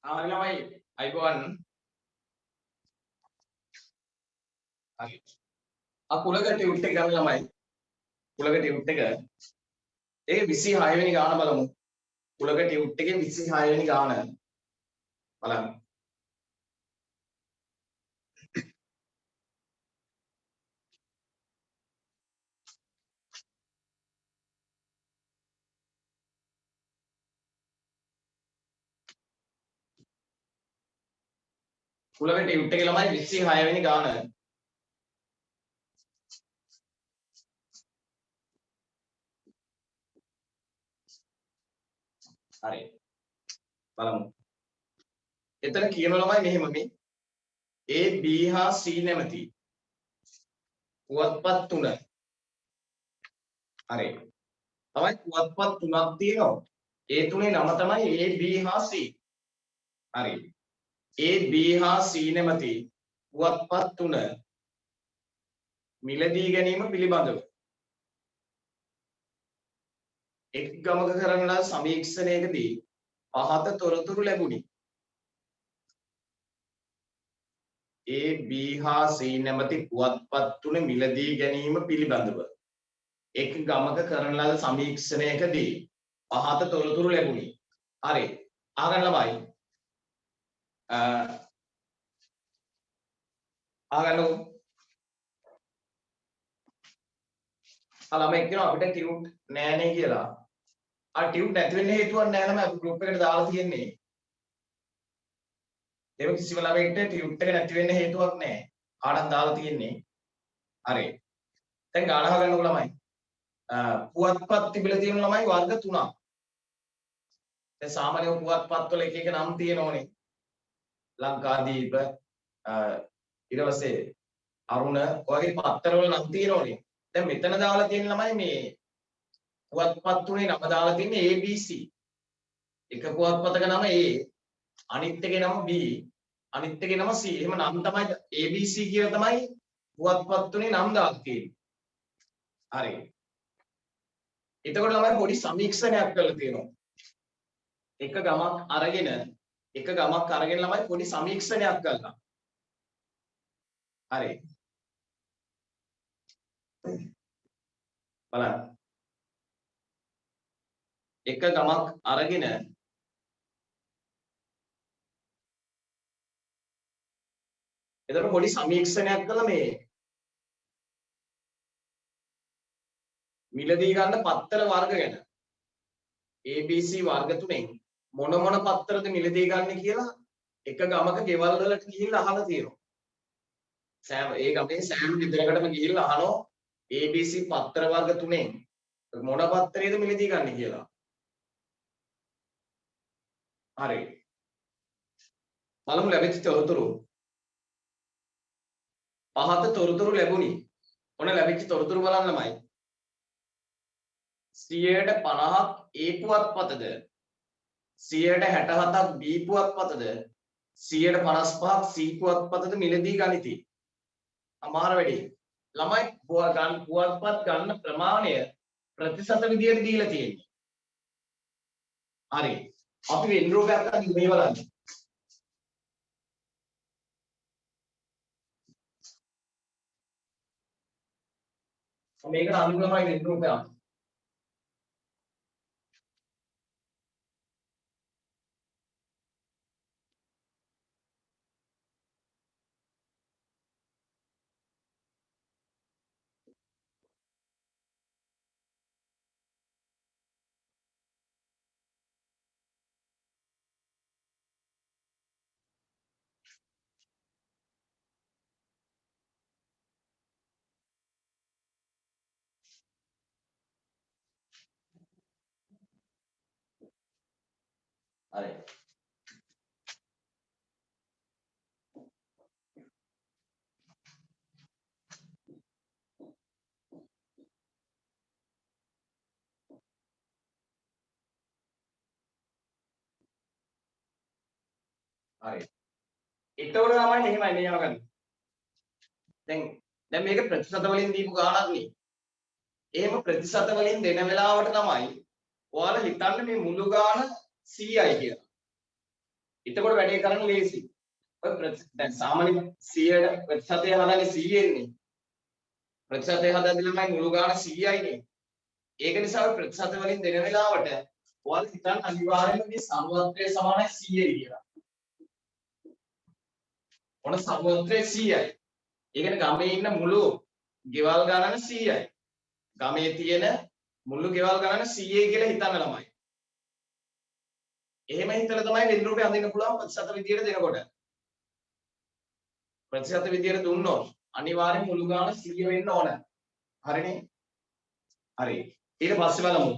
හරි ළමයි අයිබෝවන් හරි කුලක ටියුට් එක ගන්න ළමයි කුලක ටියුට් එක ඒක 26 වෙනි ගාන බලමු කුලක ටියුට් එකේ 26 වෙනි ගාන බලන්න කුලක ටියුට් එකේ ළමයි 26 වෙනි ගාන හරි බලමු එතන කියන ළමයි මෙහෙම මේ A B හා C නැමැති පුවත්පත් තුන හරි තමයි පුවත්පත් තුනක් තියෙනවා ඒ තුනේ නම තමයි A B හා C හරි A B හා C නැමැති පුවත්පත් තුන මිලදී ගැනීම පිළිබඳව එක් ගමක කරන ලද සමීක්ෂණයකදී පහත තොරතුරු ලැබුණි. A B හා C නැමැති පුවත්පත් තුන මිලදී ගැනීම පිළිබඳව එක් ගමක කරන ලද සමීක්ෂණයකදී පහත තොරතුරු ලැබුණි. හරි. අහගන්න ළමයි. අහගන්නකො. ළමයි කියනවා අපිට ටියුට් නෑනේ කියලා. ටියුට් නැති වෙන්න හේතුවක් නෑ ළමයි අපි ගෲප් එකට දාලා තියෙන්නේ. ඒක කිසිම ළමයෙක්ට ටියුට් එක නැති වෙන්න හේතුවක් නෑ. කාටවත් දාලා තියෙන්නේ. හරි. දැන් ගාන අහගන්නකො ළමයි. පුවත්පත් තිබිලා තියෙන ළමයි වර්ග 3ක්. දැන් සාමාන්‍ය පුවත්පත් වල එක එක නම් තියෙනෝනේ. ලංකාදීප ඊට පස්සේ අරුණ වගේ පත්තර වල නම් තියෙනෝනේ. දැන් මෙතන දාලා තියෙන ළමයි මේ පුවත්පත් තුනේ නම දාලා තින්නේ ABC. එක පුවත්පතක නම A, අනිත් එකේ නම B, අනිත් එකේ නම C. එහෙම නම් තමයි ABC කියලා තමයි පුවත්පත් තුනේ නම් දාලා තියෙන්නේ. හරි. එතකොට ළමයි පොඩි සමීක්ෂණයක් කරලා තියෙනවා. එක ගමක් අරගෙන ළමයි පොඩි සමීක්ෂණයක් කරලා. හරි. බලන්න. එක ගමක් අරගෙන එතකොට පොඩි සමීක්ෂණයක් කළා මේ මිලදී ගන්න පත්තර වර්ග ගැන ABC වර්ග තුනෙන් මොන පත්තරද මිලදී ගන්න කියලා එක ගමක ගෙවල් වලට ගිහිල්ලා අහලා තියෙනවා. ඒ ගමේ සෑම ගෙදරකටම ගිහිල්ලා අහනවා ABC පත්තර වර්ග තුනෙන් මොන පත්තරේද මිලදී ගන්න කියලා. හරි. බලමු ලැබිච්ච තොරතුරු. පහත තොරතුරු ලැබුණි. ඔන්න ලැබිච්ච තොරතුරු බලන්නමයි. 50ක් A පුවත්පතද 67ක් B පුවත්පතද 55ක් C පුවත්පතද මිලදී ගනිති. අමාර වැඩි. ළමයි පුවත්පත් ගන්න ප්‍රමාණය ප්‍රතිශත විදියට දීලා තියෙන්නේ. හරි. අපි වෙන රූපයක් අදින් මේ බලන්න. මේකට අනුගමනය වෙන රූපයක්. හරි. හරි. එතකොට තමයි එහෙමයි මෙහෙම ගන්න. දැන් මේක ප්‍රතිශත වලින් දීපු ගාණක් නේ. එහෙම ප්‍රතිශත වලින් දෙන වෙලාවට තමයි ඔයාලා හිතන්නේ මේ මුළු ගාණ 100යි කියලා. එතකොට වැඩේ කරන්න ලේසි. ඔය දැන් සාමාන්‍ය 100ට ප්‍රතිශතය හදන්නේ 100 න්නේ. ප්‍රතිශතය හදද්දී ළමයි මුළු ගාන 100යිනේ. ඒක නිසා ඔය ප්‍රතිශත වලින් දෙන වෙලාවට ඔයාලා හිතන්න අනිවාර්යයෙන්ම මේ සමවත්‍රය සමානයි 100යි කියලා. ඔන්න සමවත්‍රය 100යි. ඒ කියන්නේ ගමේ ඉන්න මුළු ගෙවල් ගණන 100යි. ගමේ තියෙන මුළු ගෙවල් ගණන 100යි කියලා හිතන්න ළමයි. එහෙම හිතලා තමයි වෙන් රූපේ අඳින්න පුළුවන් ප්‍රතිශත විදියට දෙනකොට. ප්‍රතිශත විදියට දුන්නොත් අනිවාර්යෙන් මුළු ගාන 100 වෙන්න ඕන. හරිනේ? හරි. ඊට පස්සේ බලමු.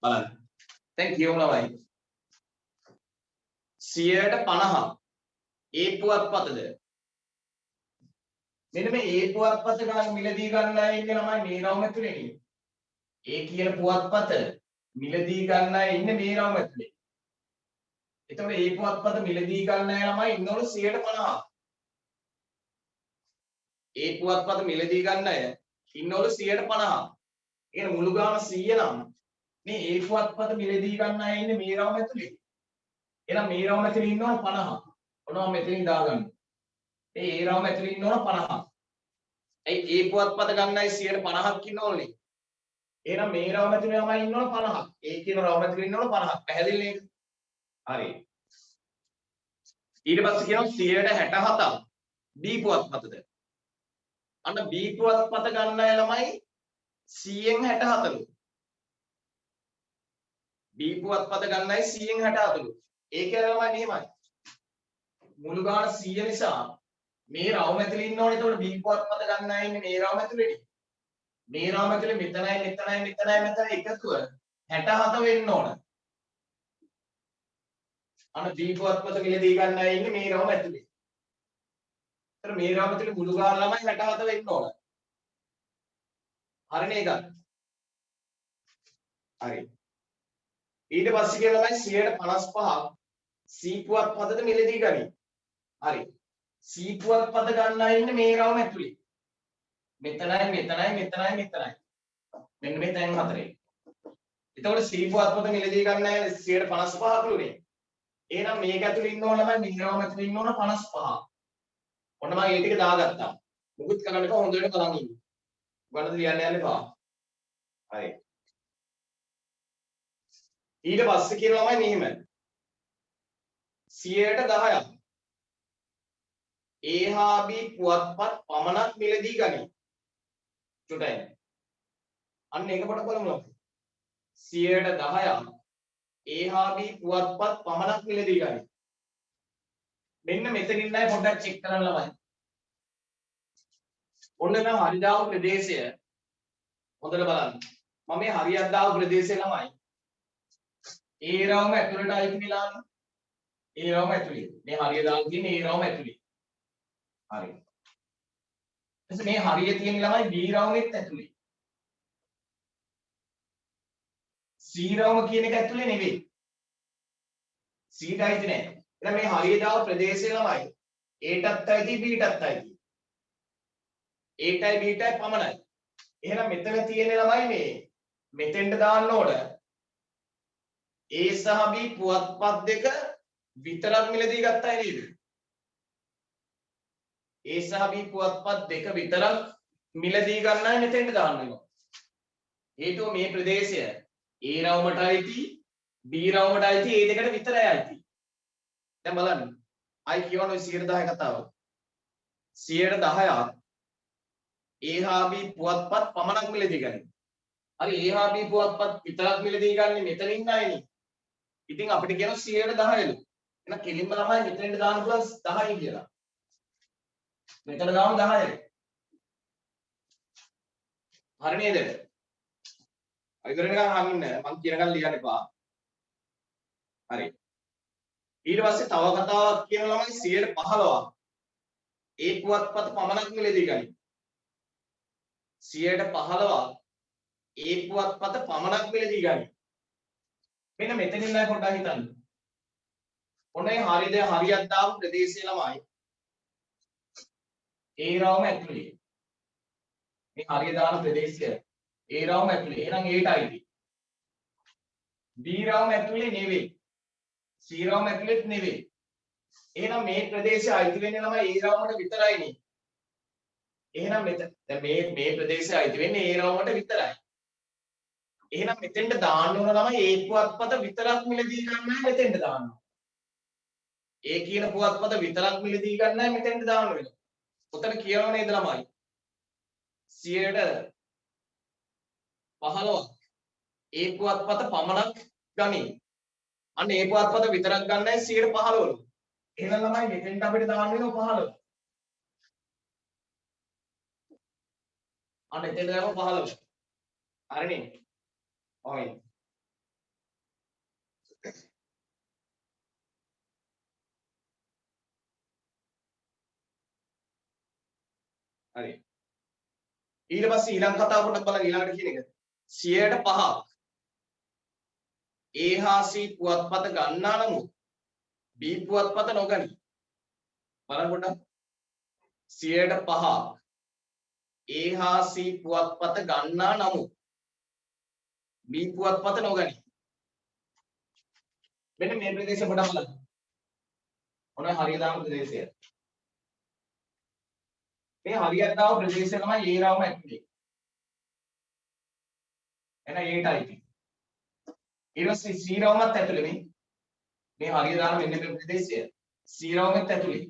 බලන්න. දැන් කියමු ළමයි. 100ට 50 ඒ පුවත්පතද? මෙන්න මේ ඒ පුවත්පත ගන්න මිලදී ගන්න අය ඉන්නේ ළමයි මේ රවුම ඇතුලේ නේ. ඒ කියන පුවත්පත මිලදී ගන්න අය ඉන්නේ මේ රවුම ඇතුලේ. එතකොට ඒ පුවත්පත මිලදී ගන්න අය ළමයි ඉන්නවලු 150. ඒ පුවත්පත මිලදී ගන්න අය ඉන්නවලු 150. ඒ මුළු ගාන 100 නම් මේ ඒ පුවත්පත මිලදී ගන්න අය ඉන්නේ මේ රවුම ඇතුලේ. එහෙනම් මේ රවුම ඇතුලේ ඉන්නවලු 50. ඔනවා මෙතනින් දාගන්න. ඒ රවුම ඇතුලේ ඉන්නවලු 50. ඒ පුවත්පත ගන්න අය 150ක් ඉන්නවලුනේ. එහෙනම් මේ රවුම ඇතුලේ ළමයි ඉන්නවලු 50ක්. ඒ කියන රවුම ඇතුලේ ඉන්නවලු 50ක්. පැහැදිලි නේද? හරි. ඊට පස්සේ කියනවා 167ක් B පුවත්පතද? අන්න B පුවත්පත ගන්න අය ළමයි 100න් 64ලු. B පුවත්පත ගන්න අය 100න් 64ලු. ඒ කියන්නේ ළමයි මෙහෙමයි. මුළු ගාන 100 නිසා මේ රවුම ඇතුලේ ඉන්න ඕනේ. එතකොට B පුවත්පත ගන්න අය ඉන්නේ මේ රවුම ඇතුලේනේ. මේ රවුම ඇතුලේ මෙතන එකතුව 67 වෙන්න ඕන. අන්න B පුවත්පත මිලදී ගන්න අය ඉන්නේ මේ රවුම ඇතුලේ. ඒතර මේ රවුම ඇතුලේ මුළු ගාන ළමයි 67 වෙන්න ඕන. හරිනේ ඒක. හරි. ඊට පස්සේ කියන ළමයි 155ක් C පුවත්පතද මිලදී ගනි. හරි. C පුවත්පත ගන්න අය ඉන්නේ මේ රවුම ඇතුලේ. මෙතනයි. මෙන්න මේ තැන් හතරේ. එතකොට C පුවත්පත මිලදී ගන්න අය 155ක්ලුනේ. එහෙනම් මේක ඇතුලේ ඉන්න ඕන ළමයි මේ රවුම ඇතුලේ ඉන්න ඕන 55. ඔන්න මම ඒ ටික දාගත්තා. මුකුත් කරන්න එපා හොඳට බලන් ඉන්න. ගණන් ලියන්න යන්න එපා. හරි. ඊට පස්සේ කියන ළමයි මෙහෙම 100ට 10ක් A හා B පුවත්පත් පමණක් මිලදී ගනි. චුටයි. අන්න ඒක පොඩ්ඩක් බලමු ළමයි. 100ට 10ක් A හා B පුවත්පත් පමණක් මිලදී ගනි. මෙන්න මෙතනින් නයි පොඩ්ඩක් චෙක් කරන්න ළමයි. ඔන්න නම් හරිදාව ප්‍රදේශය හොඳට බලන්න. මම මේ හරියක් දාව ප්‍රදේශය ළමයි. ඒ රවුම ඇතුළට අයිති මිලාන. ඒ රවුම ඇතුළේ. මේ හරිය දාලා තියෙන්නේ ඒ රවුම ඇතුළේ. හරි. එතකොට මේ හරිය තියෙන ළමයි B රවුමෙත් ඇතුළේ. C රවුම කියන එක ඇතුළේ නෙවෙයි. C ට අයිති නෑ. එහෙනම් මේ හරිය දාව ප්‍රදේශය ළමයි A ටත් අයිති B ටත් අයිති. A ටයි B ටයි පමණයි. එහෙනම් මෙතන තියෙන ළමයි මේ මෙතෙන්ට දාන්න ඕන A සහ B පුවත්පත් දෙක විතරක් මිලදී ගත්තයි නේද? A සහ B පුවත්පත් දෙක විතරක් මිලදී ගන්නයි මෙතෙන්ට දාන්න වෙනවා. හේතුව මේ ප්‍රදේශය A රවුමට අයිති B රවුමට අයිති ඒ දෙකට විතරයි අයිති. දැන් බලන්න. අයි කියවන ඔය 110 කතාව. 110ක් A හා B පුවත්පත් පමණක් මිලදී ගන්න. හරි A හා B පුවත්පත් විතරක් මිලදී ගන්න මෙතන ඉන්න අයනේ. ඉතින් අපිට කියනවා 110ලු. එහෙනම් කෙලින්ම ළමයි මෙතෙන්ට දාන්න පුළුවන් 10යි කියලා. මෙතන දාමු 10යි. හරි නේද? අයිතර නිකන් අහන්න මම කියනකම් ලියන්න එපා. හරි. ඊට පස්සේ තව කතාවක් කියන ළමයි 115ක් ඒ පුවත්පත් පමණක් මිලදී ගනි. 115ක් ඒ පුවත්පත පමණක් මිලදී ගනි. මෙන්න මෙතනින් නයි පොඩ්ඩක් හිතන්න. ඔන්න ඒ හරියද හරියක් දාපු ප්‍රදේශය ළමයි ඒ රවුම ඇතුලේ. මේ හරිය දාන ප්‍රදේශය ඒ රවුම ඇතුලේ. එහෙනම් ඒට අයිති. B රවුම ඇතුලේ නෙවෙයි. C රවුම ඇතුලේත් නෙවෙයි. එහෙනම් මේ ප්‍රදේශය අයිති වෙන්නේ ළමයි A රවුමට විතරයිනේ. එහෙනම් දැන් මේ ප්‍රදේශය අයිති වෙන්නේ A රවුමට විතරයි. එහෙනම් මෙතෙන්ට දාන්න ඕන ළමයි A පුවත්පත විතරක් මිලදී ගන්නයි මෙතෙන්ට දාන්න ඕන. A කියන පුවත්පත විතරක් මිලදී ගන්නයි මෙතෙන්ට දාන්න වෙනවා. උතන කියනව නේද ළමයි? 100ට 15ක් A පුවත්පත පමණක් ගනී. අන්න A පුවත්පත විතරක් ගන්නයි 115. එහෙනම් ළමයි මෙතෙන්ට අපිට දාන්න වෙනවා 15. අන්න එතෙන්ට දානවා 15. හරිනේ? ඔයි. හරි. ඊට පස්සේ ඊළඟ කතාව පොඩ්ඩක් බලන්න ඊළඟට කියන එක. 100ට 5ක් A හා C පුවත්පත ගන්නා නමුත් B පුවත්පත නොගනී. බලන්න පොඩ්ඩක්. 100ට 5ක් A හා C පුවත්පත ගන්නා නමුත් B පුවත්පත නොගනී. මෙන්න මේ ප්‍රදේශය පොඩ්ඩක් බලන්න. ඔන්න හරිය දාන ප්‍රදේශය. මේ හරියට දාව ප්‍රදේශය තමයි A රවුම ඇතුලේ. එන Aටයි. ඊට පස්සේ C රවුමත් ඇතුලේ මේ හරිය දාන මෙන්න මේ ප්‍රදේශය. C රවුමත් ඇතුලේ.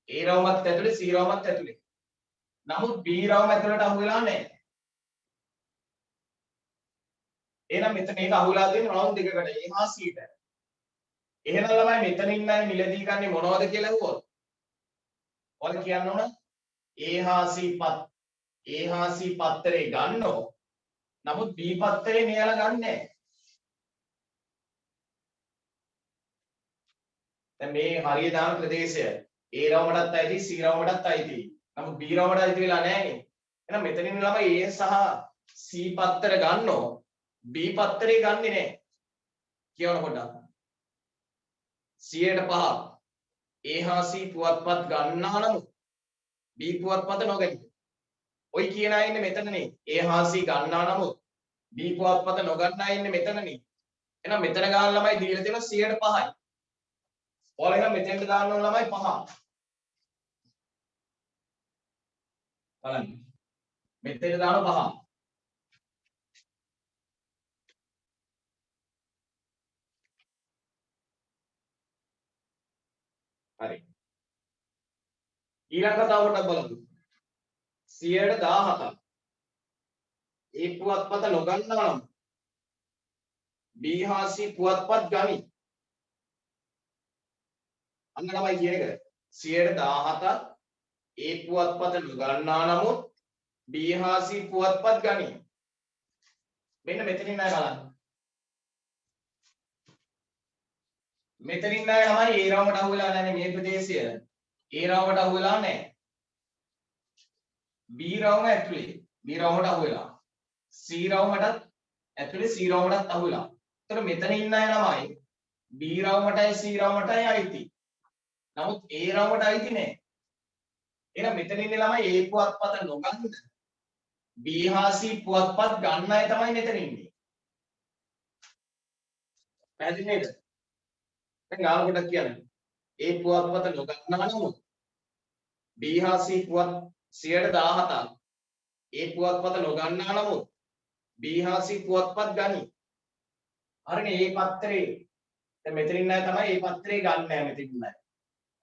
A රවුමත් ඇතුලේ C රවුමත් ඇතුලේ. නමුත් B රවුම ඇතුලට අහු වෙලා නැහැ. එහෙනම් මෙතන මේක අහු වෙලා තියෙන රවුම් දෙකකට A හා C ට. එහෙනම් ළමයි මෙතන ඉන්න අය මිලදී ගන්නේ මොනවද කියලා අහුවොත් ඔයාලා කියන්න ඕන A හා C පත්තරේ ගන්නෝ. නමුත් B පත්තරේ මෙයාලා ගන්නෑ. දැන් මේ හරිය දාන ප්‍රදේශය A රවුමටත් අයිති C රවුමටත් අයිති. නමුත් B රවුමට අයිති වෙලා නැහැ. එහෙනම් මෙතනින් ළමයි A සහ C පත්තර ගන්නෝ. B පත්තරේ ගන්නෙ නැහැ. කියවන පොඩ්ඩක්. 100ට 5ක් A හා C පුවත්පත් ගන්නා නමුත් B පුවත්පත නොගනී. ඔයි කියන අය ඉන්නේ මෙතනනේ. A හා C ගන්නා නමුත් B පුවත්පත නොගන්න අය ඉන්නේ මෙතනනේ. එහෙනම් මෙතන ගන්න ළමයි දීලා තියෙනවා 100ට 5යි. ඔයාලා එහෙනම් මෙතෙන්ට දාන්න ඕන ළමයි 5. බලන්න. මෙතෙන්ට දාන 5. හරි. ඊළඟ කතාව පොඩ්ඩක් බලමු. 100ට 17ක් A පුවත්පත නොගන්නා නම් B හා C පුවත්පත් ගනී. අන්න තමයි කියන එක. 100ට 17ක් A පුවත්පත නොගන්නා නමුත් B හා C පුවත්පත් ගනී. මෙන්න මෙතනින් නෑ බලන්න. මෙතනින් නෑ තමයි A රවුමට අහු වෙලා නැහැ මේ ප්‍රදේශය. A රවුමට අහු වෙලා නැහැ. B රවුම ඇතුලේ B රවුමට අහු වෙලා. C රවුමටත් ඇතුලේ C රවුමටත් අහු වෙලා. ඒතර මෙතන ඉන්න අය ළමයි B රවුමටයි C රවුමටයි අයිති. නමුත් A රවුමට අයිති නෑ. එහෙනම් මෙතන ඉන්නේ ළමයි A පුවත්පත නොගන්න B හා C පුවත්පත් ගන්න අය තමයි මෙතන ඉන්නේ. පැහැදිලි නේද? දැන් ගාන පොඩක් කියන්න. A පුවත්පත නොගන්නා නමුත් B හා C පුවත් 117ක් A පුවත්පත නොගන්නා නමුත් B හා C පුවත්පත් ගනී. හරිනේ A පත්‍රේ. දැන් මෙතන ඉන්න අය තමයි A පත්‍රේ ගන්න නැහැ මෙතන ඉන්න අය.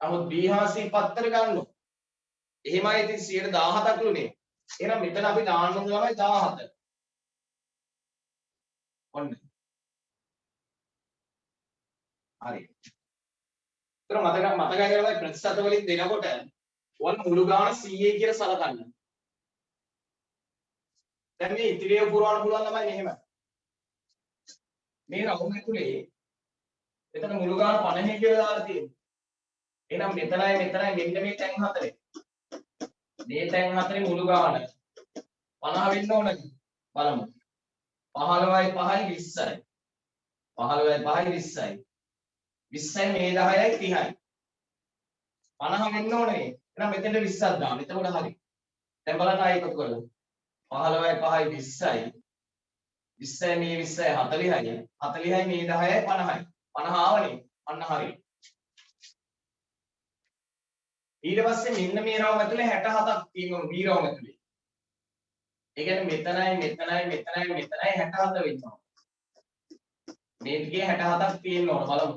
නමුත් B හා C පත්‍ර ගන්නවා. එහෙමයි ඉතින් 117ක් ලුනේ. එහෙනම් මෙතන අපි දාන්න ඕන ළමයි 17. ඔන්න. හරි. ඒතර මතකයි කරලා ප්‍රතිශත වලින් දෙනකොට ඔන්න මුළු ගාන 100 කියලා සලකන්න. දැන් මේ ඉතිරිය පුරවන්න පුළුවන් ළමයි මෙහෙම. මේ රවුම් ඇතුලේ එතන මුළු ගාන 50 කියලා දාලා තියෙනවා. එහෙනම් මෙතනයි මෙන්න මේ තැන් හතරේ. මේ තැන් හතරේ මුළු ගාන 50 වෙන්න ඕනද? බලමු. 15යි 5යි 20යි. 15යි 5යි 20යි. 20යි මේ 10යි 30යි. 50 වෙන්න ඕනේ. එහෙනම් මෙතෙන්ට 20ක් දාන්න. එතකොට හරි. දැන් බලන්න ආයෙ එකතු කරලා. 15යි 5යි 20යි. 20යි මේ 20යි 40යි 40යි මේ 10යි 50යි 50 ආවනේ අන්න හරි. ඊට පස්සේ මෙන්න මේ රවුම ඇතුලේ 67ක් තියෙනවා B රවුම ඇතුලේ. ඒ කියන්නේ මෙතනයි 67 වෙනවා. මේ දිගේ 67ක් තියෙන්න ඕන බලමු.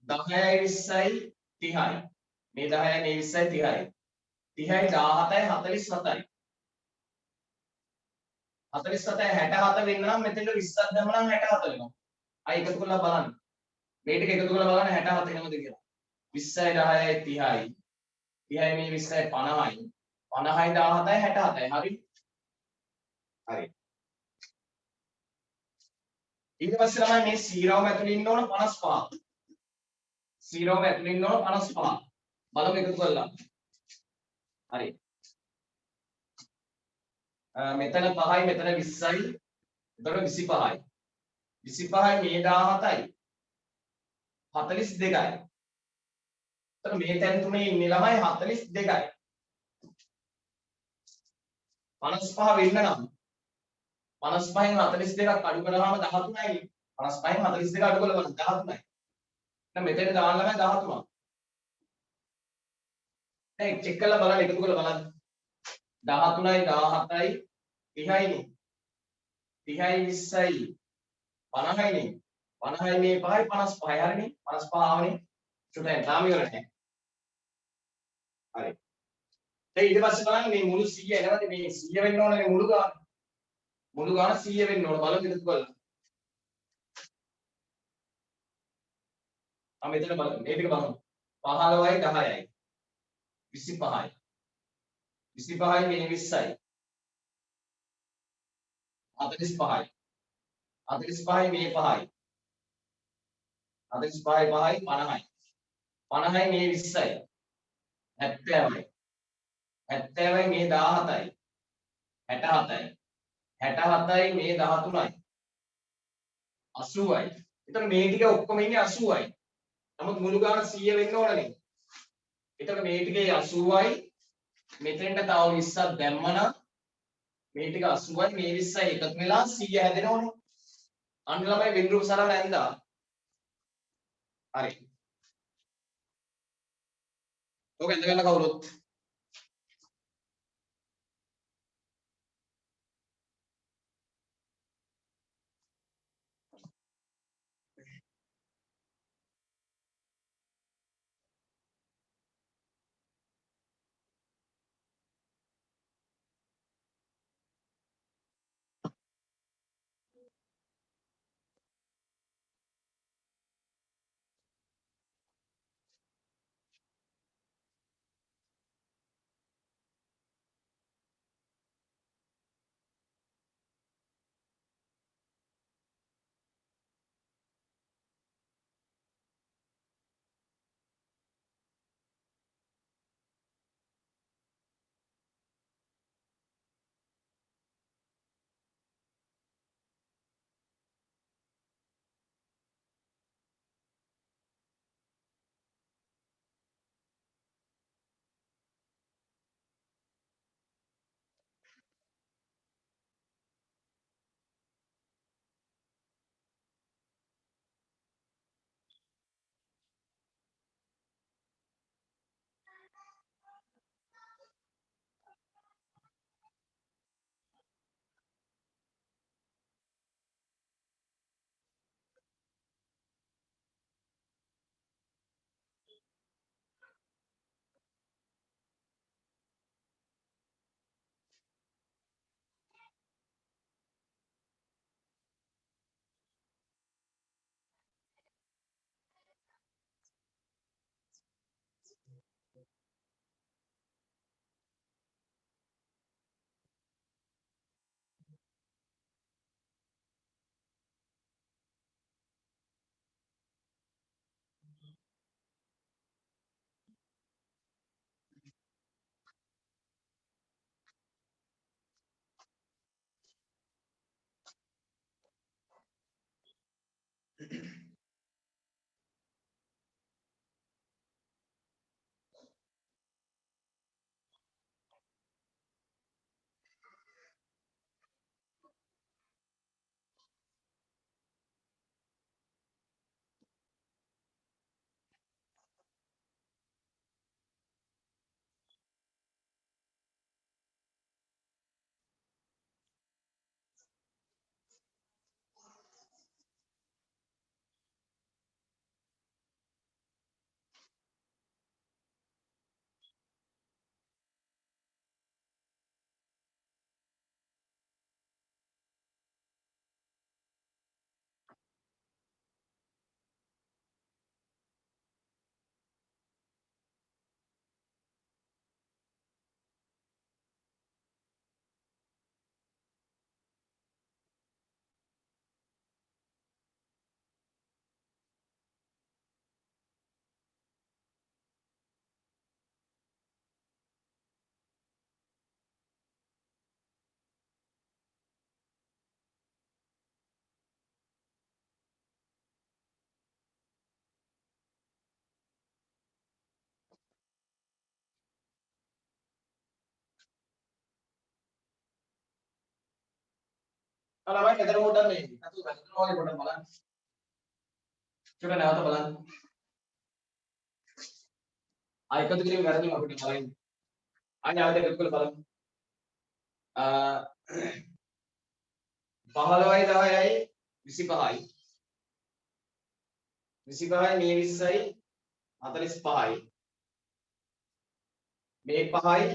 10යි 20යි 30යි. මේ 10යි මේ 20යි 30යි. 30යි 17යි 47යි. 47යි 67 වෙන්න නම් මෙතෙන්ට 20ක් දැම්ම නම් 67 වෙනවා. ආයි එකතු කරලා බලන්න. මේ ටික එකතු කරලා බලන්න 67 එනවද කියලා. 20යි 10යි 30යි. 30යි මේ 20යි 50යි. 50යි 17යි 67යි. හරි. හරි. ඊට පස්සේ තමයි මේ C රවුම ඇතුලේ ඉන්න ඕන 55. C රවුම ඇතුලේ ඉන්න ඕන 55. බලමු එකතු කරලා. හරි. මෙතන 5යි මෙතන 20යි. එතකොට 25යි. 25යි මේ 17යි. 42යි. එතකොට මේ තැන් තුනේ ඉන්නේ ළමයි 42යි. 55 වෙන්න නම් 55න් 42ක් අඩු කරාම 13යි. 55න් 42 අඩු කළා බලන්න 13යි. දැන් මෙතන දාන්න ළමයි 13ක්. දැන් චෙක් කරලා බලන්න එකතු කරලා බලන්න. 13යි 17යි 30යිනේ. 30යි 20යි 50යිනේ. 50යි මේ 5යි 55යි හරිනේ. 55 ආවනේ. චුට්ටක් තාම ඉවර නැහැ. හරි. දැන් ඊට පස්සේ බලන්න මේ මුළු 100 එනවද මේ 100 වෙන්න ඕනේ මුළු ගාන. මුළු ගාන 100 වෙන්න ඕන බලමු එකතු කරලා. මෙතන බලමු. මේ ටික බලමු. 15යි 10යි 25යි. 25යි මේ 20යි. 45යි. 45යි මේ 5යි. 45යි 5යි 50යි. 50යි මේ 20යි. 70යි. 70යි මේ 17යි. 67යි. 67යි මේ 13යි. 80යි. එතකොට මේ ටික ඔක්කොම ඉන්නේ 80යි. නමුත් මුළු ගාන 100 වෙන්න ඕනනේ. එතකොට මේ ටිකේ 80යි මෙතෙන්ට තව 20ක් දැම්මනම් මේ ටික 80යි මේ 20යි එකතු වෙලා 100 හැදෙනවනේ. අන්න ළමයි වෙන් රූප සරල ඇඳා. හරි. ඔක ඇඳ ගන්න කවුරුත්. ළමයි මෙතන පොඩ්ඩක් මේ අතු වැටෙනවා වගේ පොඩ්ඩක් බලන්න. චුට්ටක් නැවත බලන්න. එකතු කිරීම වැරදිම අපිට බලන්න. නැවත එකතු කරලා බලන්න. 15යි 10යි 25යි 25යි මේ 20යි 45යි මේ 5යි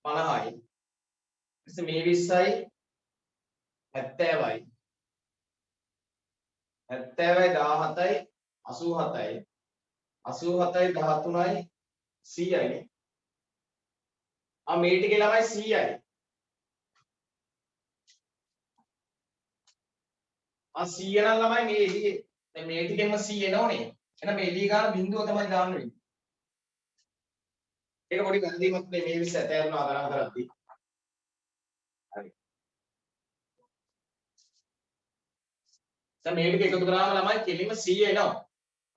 50යි ඊට මේ 20යි 70යි 70යි 17යි 87යි 87යි 13යි 100යි මේ ටිකේ ළමයි 100යි 100 නම් ළමයි මේ එළියේ දැන් මේ ටිකෙන්ම 100 එනෝනේ එහෙනම් මේ එළිය ගන්න බිඳුව තමයි දාන්න වෙන්නේ ඒක පොඩි වැරදීමක් නේ මේ 20 ඇතෑරුණා ගණන් කරද්දී හරි දැන් මේ ටික එකතු කරාම ළමයි කෙලින්ම 100 එනවා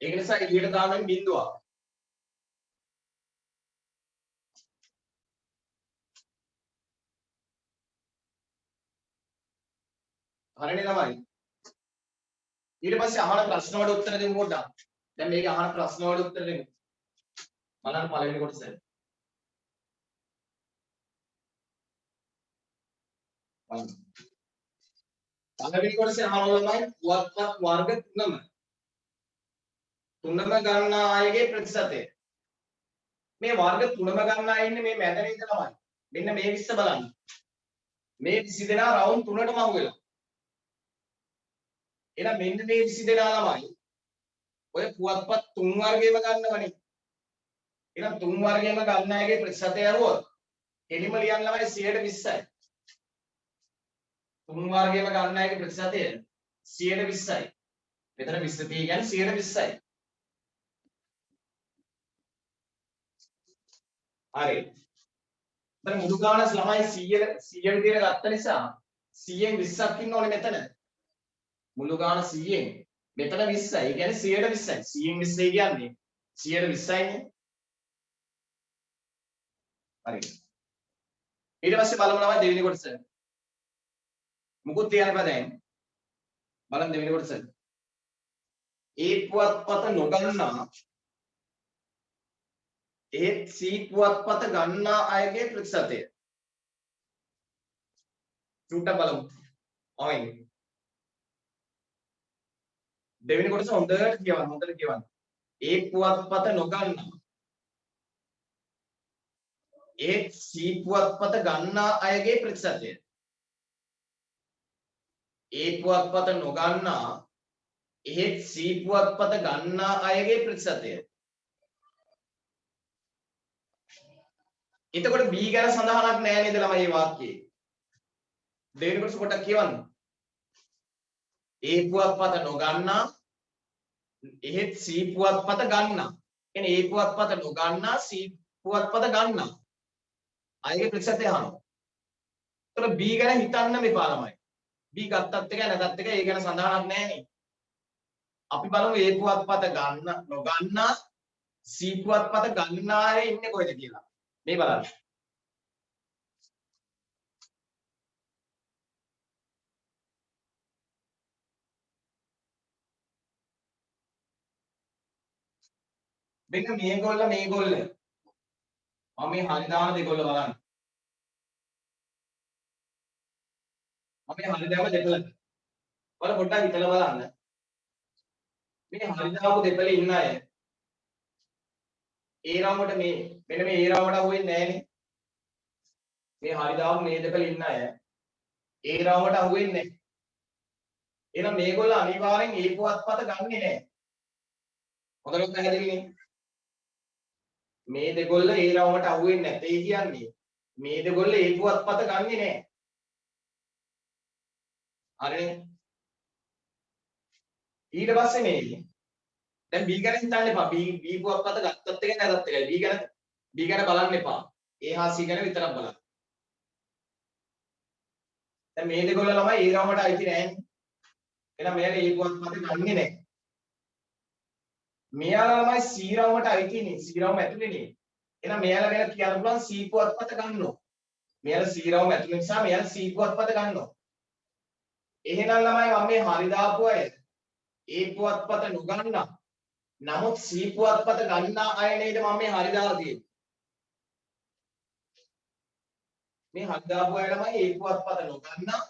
ඒක නිසා එළියට දාන්න බිඳුවක් හරිනේ ළමයි ඊට පස්සේ අහන ප්‍රශ්න වලට උත්තර දෙමු පොඩ්ඩක්. දැන් මේක අහන ප්‍රශ්න වලට උත්තර දෙමු. බලන්න පළවෙනි කොටස. බලන්න. පළවෙනි කොටසේ අහන ළමයි පුවත්පත් වර්ග 3ම. 3ම ගන්නා අයගේ ප්‍රතිශතය. මේ වර්ග 3ම ගන්නා අය ඉන්නේ මේ මැද නේද ළමයි. මෙන්න මේ 20 බලන්න. මේ 20 දෙනා රවුන්ඩ් 3ටම අහු වෙලා. එහෙනම් මෙන්න මේ 20 දෙනා ළමයි ඔය පුවත්පත් 3 වර්ගයේම ගන්නවනේ. එහෙනම් 3 වර්ගයේම ගන්න අයගේ ප්‍රතිශතය අරුවොත් එලිම ලියන්න ළමයි 120යි. 3 වර්ගයේම ගන්න අයගේ ප්‍රතිශතය 120යි. මෙතන 20 තියෙ කියන්නේ 120යි. හරි. දැන් මුළු ගාන ළමයි 100 විදියට ගත්ත නිසා 100න් 20ක් ඉන්න ඕනේ මෙතන. මුළු ගාන 100න් මෙතන 20යි. ඒ කියන්නේ 120යි. 100න් 20 කියන්නේ 120යිනේ. හරි. ඊට පස්සේ බලමු ළමයි දෙවෙනි කොටස. මුකුත් තියන්න බෑ දැන්. බලන්න දෙවෙනි කොටස. ඒ පුවත්පත නොගන්නා ඒත් සී පුවත්පත ගන්නා අයගේ ප්‍රතිශතය. චුට්ටක් බලමු. ඔයින්. දෙවෙනි කොටස හොඳට කියවන්න. ඒ පුවත්පත නොගන්නා ඒත් සී පුවත්පත ගන්නා අයගේ ප්‍රතිශතය. ඒ පුවත්පත නොගන්නා ඒත් සී පුවත්පත ගන්නා අයගේ ප්‍රතිශතය. එතකොට B ගැන සඳහනක් නැහැ නේද ළමයි මේ වාක්‍යයේ. දෙවෙනි කොටස පොඩ්ඩක් කියවන්න. ඒ පුවත්පත නොගන්නා එහෙත් C පුවත්පත ගන්නා. කියන්නේ ඒ පුවත්පත නොගන්නා C පුවත්පත ගන්නා. අයගේ ප්‍රතිශතය අහනවා. එතකොට B ගැන හිතන්න මෙපා ළමයි. B ගත්තත් එක නැගත් එක ඒ ගැන සඳහනක් නැහැ නේ. අපි බලමු ඒ පුවත්පත නොගන්නා C පුවත්පත ගන්නා අය ඉන්නේ කොහෙද කියලා. මේ බලන්න. මෙන්න මේගොල්ල මම මේ හරි දාන දෙගොල්ල බලන්න. මම මේ හරි දාම දෙපළ. බලන්න පොඩ්ඩක් හිතලා බලන්න. මේ හරි දාපු දෙපළේ ඉන්න අය ඒ රාමයට මෙන්න මේ ඒ රාමයට අහු වෙන්නේ නැහනේ. මේ හරි දාපු මේ දෙපළේ ඉන්න අය ඒ රාමයට අහු වෙන්නේ නැහැ. එහෙනම් මේගොල්ල අනිවාර්යෙන් ඒ පුවත්පත ගන්නෙ නැහැ. හොඳට පැහැදිලිනේ. මේ දෙගොල්ල ඒ රවුමට අහු වෙන්නේ නැtei කියන්නේ මේ දෙගොල්ල ඒ පුවත්පත ගන්නෙ නෑ. හරිනේ. ඊට පස්සේ මේ දැන් B ගැන හිතන්න එපා. B පුවත්පත ගත්තත් එක නැතත් එකයි. B ගැන බලන්න එපා. A හා C ගැන විතරක් බලන්න. දැන් මේ දෙගොල්ල ළමයි ඒ රවුමට අයිති නෑනේ. එහෙනම් මෙයාලා ඒ පුවත්පත ගන්නෙ නෑ. මෙයාලා ළමයි C රවුමට අයිතිනේ. C රවුම ඇතුලේනේ. එහෙනම් මෙයාලා වෙන කියන්න පුළුවන් C පුවත්පත ගන්නවා. මෙයාලා C රවුම ඇතුලේ නිසා මෙයාලා C පුවත්පත ගන්නවා. එහෙනම් ළමයි මම මේ හරි දාපු අය ඒ පුවත්පත නොගන්නා. නමුත් C පුවත්පත ගන්නා අය නේද මම මේ හරි දාලා තියෙන්නේ. මේ හරි දාපු අය ළමයි ඒ පුවත්පත නොගන්නා.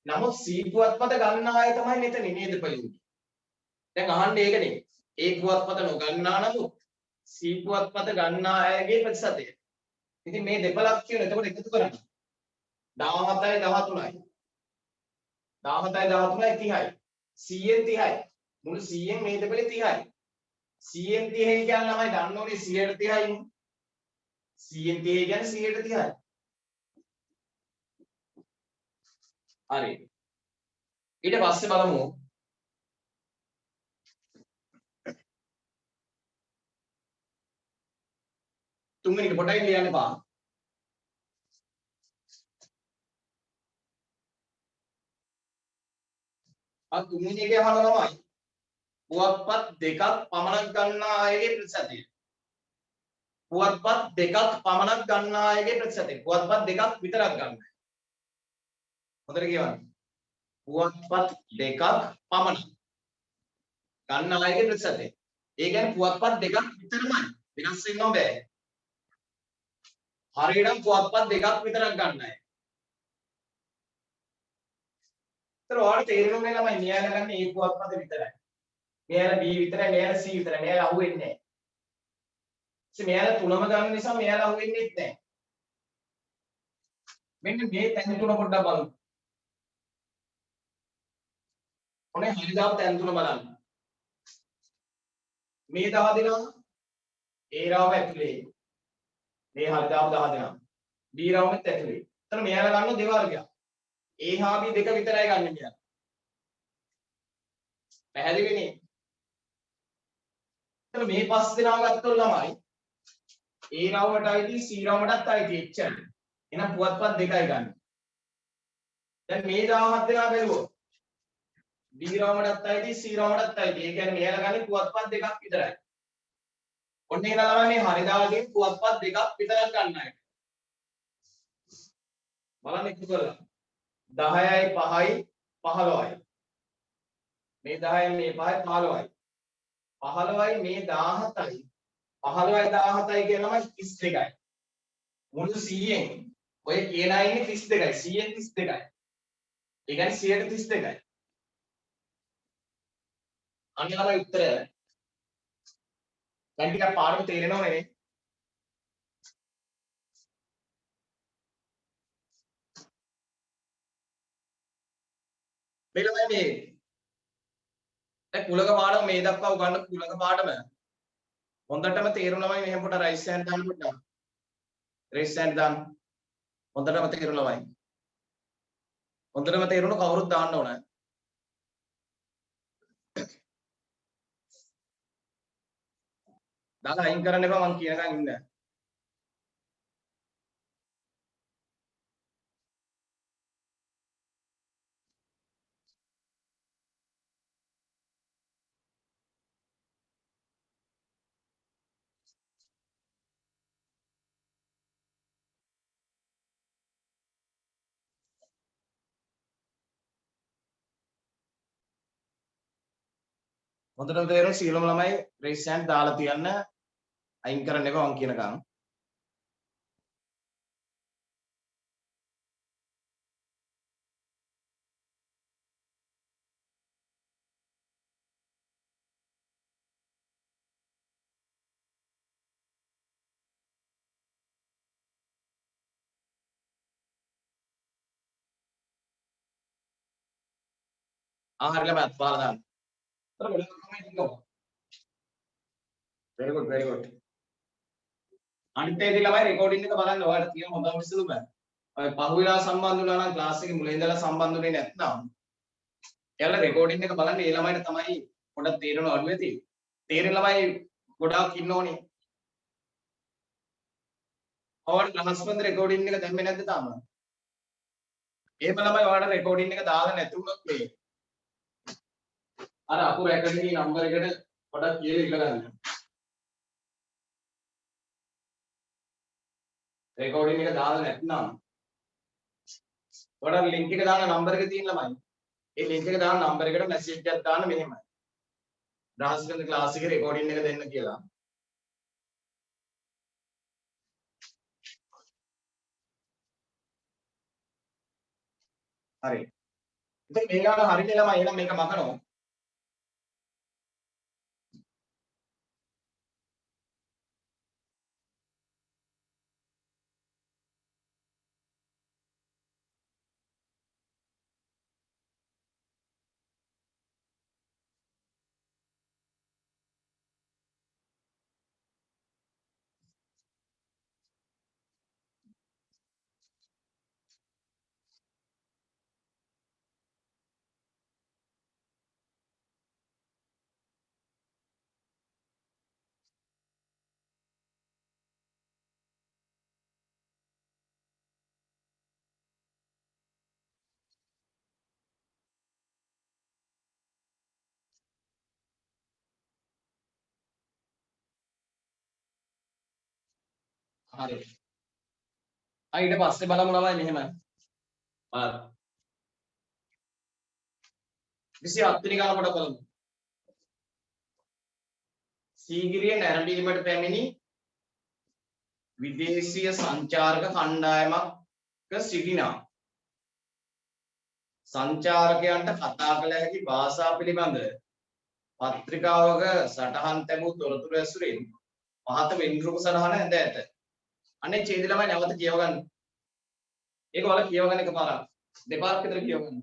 නමුත් C පුවත්පත ගන්නා අය තමයි මෙතන නේද පෙන්නේ. දැන් අහන්නේ ඒකනේ. ඒ පුවත්පත නොගන්නා නමුත් C පුවත්පත ගන්නා අයගේ ප්‍රතිශතය. ඉතින් මේ දෙපළක් කියන එතකොට එකතු කරන්න. 17යි 13යි. 17යි 13යි 30යි. 100න් 30යි. මුළු 100න් මේ දෙපළේ 30යි. 100න් 30යි කියන්නේ ළමයි දන්න ඕනේ 100ට 30යි නේ. 100න් 30 කියන්නේ 100ට 30යි. හරි. ඊට පස්සේ බලමු තුන්වෙනි පොඩයි ලියන්න එපා. තුන්වෙනි එකේ අහනවා තමයි පුවත්පත් දෙකක් පමණක් ගන්නා අයගේ ප්‍රතිශතය. පුවත්පත් දෙකක් පමණක් ගන්නා අයගේ ප්‍රතිශතය. පුවත්පත් දෙකක් විතරක් ගන්න. හොඳට කියවන්න. පුවත්පත් දෙකක් පමණක් ගන්නා අයගේ ප්‍රතිශතය. ඒ කියන්නේ පුවත්පත් දෙකක් විතරමයි. වෙනස් වෙන්න බෑ. හරියටම පුවත්පත් දෙකක් විතරක් ගන්න අය. ඒතර ඔයාලට තේරෙන්නේ ළමයි මෙයාලා ගන්න ඒ පුවත්පත විතරයි. මෙයාලා B විතරයි, මෙයාලා C විතරයි. මෙයාලා අහුවෙන්නේ නැහැ. මෙයාලා තුනම ගන්න නිසා මෙයාලා අහුවෙන්නේ නැහැ. මෙන්න මේ තැන් තුන පොඩ්ඩක් බලමු. ඔනේ හරි දාපු තැන් තුන බලන්න. මේ 10 දෙනා A රාම ඇතුලේ. මේ හරි දාපු 10 දෙනා B රාමෙත් ඇතුලේ. එතන මෙයාලා ගන්න දෙවර්ගයක්. A හා B දෙක විතරයි ගන්න මෙයාලා. පැහැදිලිනේ? එතන මේ 5 දෙනා ගත්තොත් ළමයි A රාමයට අයිති C රාමයටත් අයිති එච්චරයි. එහෙනම් පුවත්පත් දෙකයි ගන්න. දැන් මේ 17 දෙනා බැලුවොත් B රාමයටත් අයිති C රාමයටත් අයිති. ඒ කියන්නේ මෙයාලා ගන්නේ පුවත්පත් දෙකක් විතරයි. ඔන්න එහෙනම් ළමයි මේ හරි දාගෙන පුවත්පත් දෙකක් විතරක් ගන්න අය. බලන්න එකතු කරලා 10යි 5යි 15යි. මේ 10යි මේ 5යි 15යි. 15යි මේ 17යි. 15යි 17යි කියන ළමයි 32යි. මුළු 100න් ඔය කියන අය ඉන්නේ 32යි. 100න් 32යි. ඒ කියන්නේ 132යි. අන්න ළමයි උත්තරය. දැන් ටිකක් පාඩම තේරෙනව නේ? මේ ළමයි මේ දැන් කුලක පාඩම මේ දක්වා උගන්න කුලක පාඩම හොඳටම තේරුම් ළමයි මෙහෙම පොඩ රයිස් හෑන්ඩ් දාන්න පොඩ්ඩක්. රයිස් හෑන්ඩ් දාන්න. හොඳටම තේරුම් ළමයි. හොඳටම තේරුණු කවුරුත් දාන්න ඕන. දාලා අයින් කරන්න එපා මං කියනකම් ඉන්න. හොඳටම තේරුණු සීලම ළමයි රයිස් හෑන්ඩ් දාලා තියන්න. අයින් කරන්න එපා මං කියනකම්. හරි ළමයි අත් පහලා දාන්න. අතර ගොඩක් ළමයි ඉන්නවා. very good very good. අනිත් ඒකේ ළමයි රෙකෝඩින් එක බලන්න ඔයාලට තියෙන හොඳම විසඳුම. ඔය පහුවෙලා සම්බන්ධ වුණා නම් ක්ලාස් එකේ මුල ඉඳලා සම්බන්ධ වෙන්නේ නැත්නම් එයාලා රෙකෝඩින් එක බලන්න ඒ ළමයිට තමයි පොඩක් තේරෙනව අඩු වෙති. තේරෙන ළමයි ගොඩාක් ඉන්න ඕනේ. ඔයාලට ලහස්පන්ද රෙකෝඩින් එක දැම්මේ නැද්ද තාම? එහෙම ළමයි ඔයාලට රෙකෝඩින් එක දාලා නැති වුණොත් මේ අර අකුරු ඇකඩමි නම්බර එකට පොඩක් කියලා ඉල්ල ගන්න. රෙකෝඩින් එක දාලා නැත්නම් ඔයාලට ලින්ක් එක දාන නම්බර එක තියෙන ළමයි ඒ link එක දාන්න number එකට message එකක් දාන්න මෙහෙම. රහස්ගන්ධ class එකේ recording එක දෙන්න කියලා. හරි. ඉතින් මේ ගාන හරිනේ ළමයි. එහෙනම් මේක මකනවා. හරි. ඊට පස්සේ බලමු ළමයි මෙහෙම. බලන්න. 27 වෙනි ගාන කොට බලමු. සීගිරිය නැරඹීමට පැමිණි විදේශීය සංචාරක කණ්ඩායමක සිටිනා සංචාරකයන්ට කතා කළ හැකි භාෂා පිළිබඳ පත්‍රිකාවක සටහන් තැබූ තොරතුරු ඇසුරින් පහත වෙන්රූප සටහන ඇඳ ඇත. අනේ ඡේද ළමයි නැවත කියව ගන්න. ඒක වල කියව ගන්න එකපාරක්. දෙපාරක් විතර කියව ගන්න.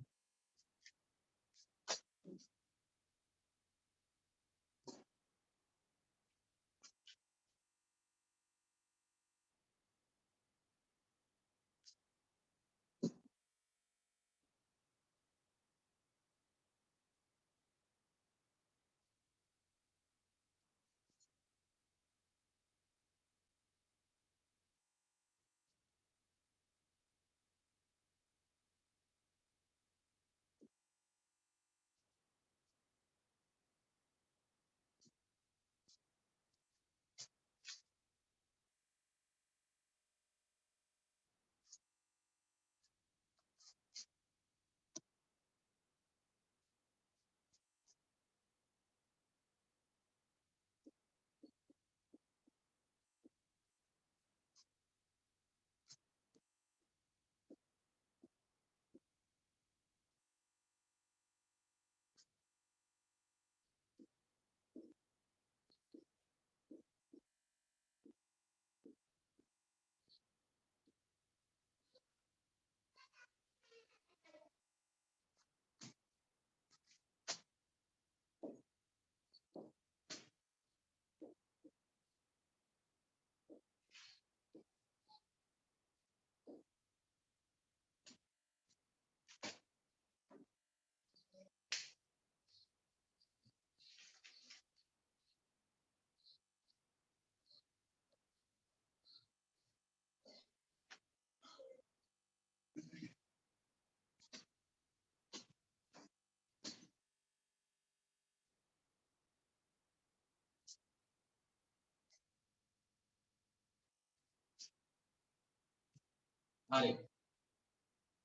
හරි.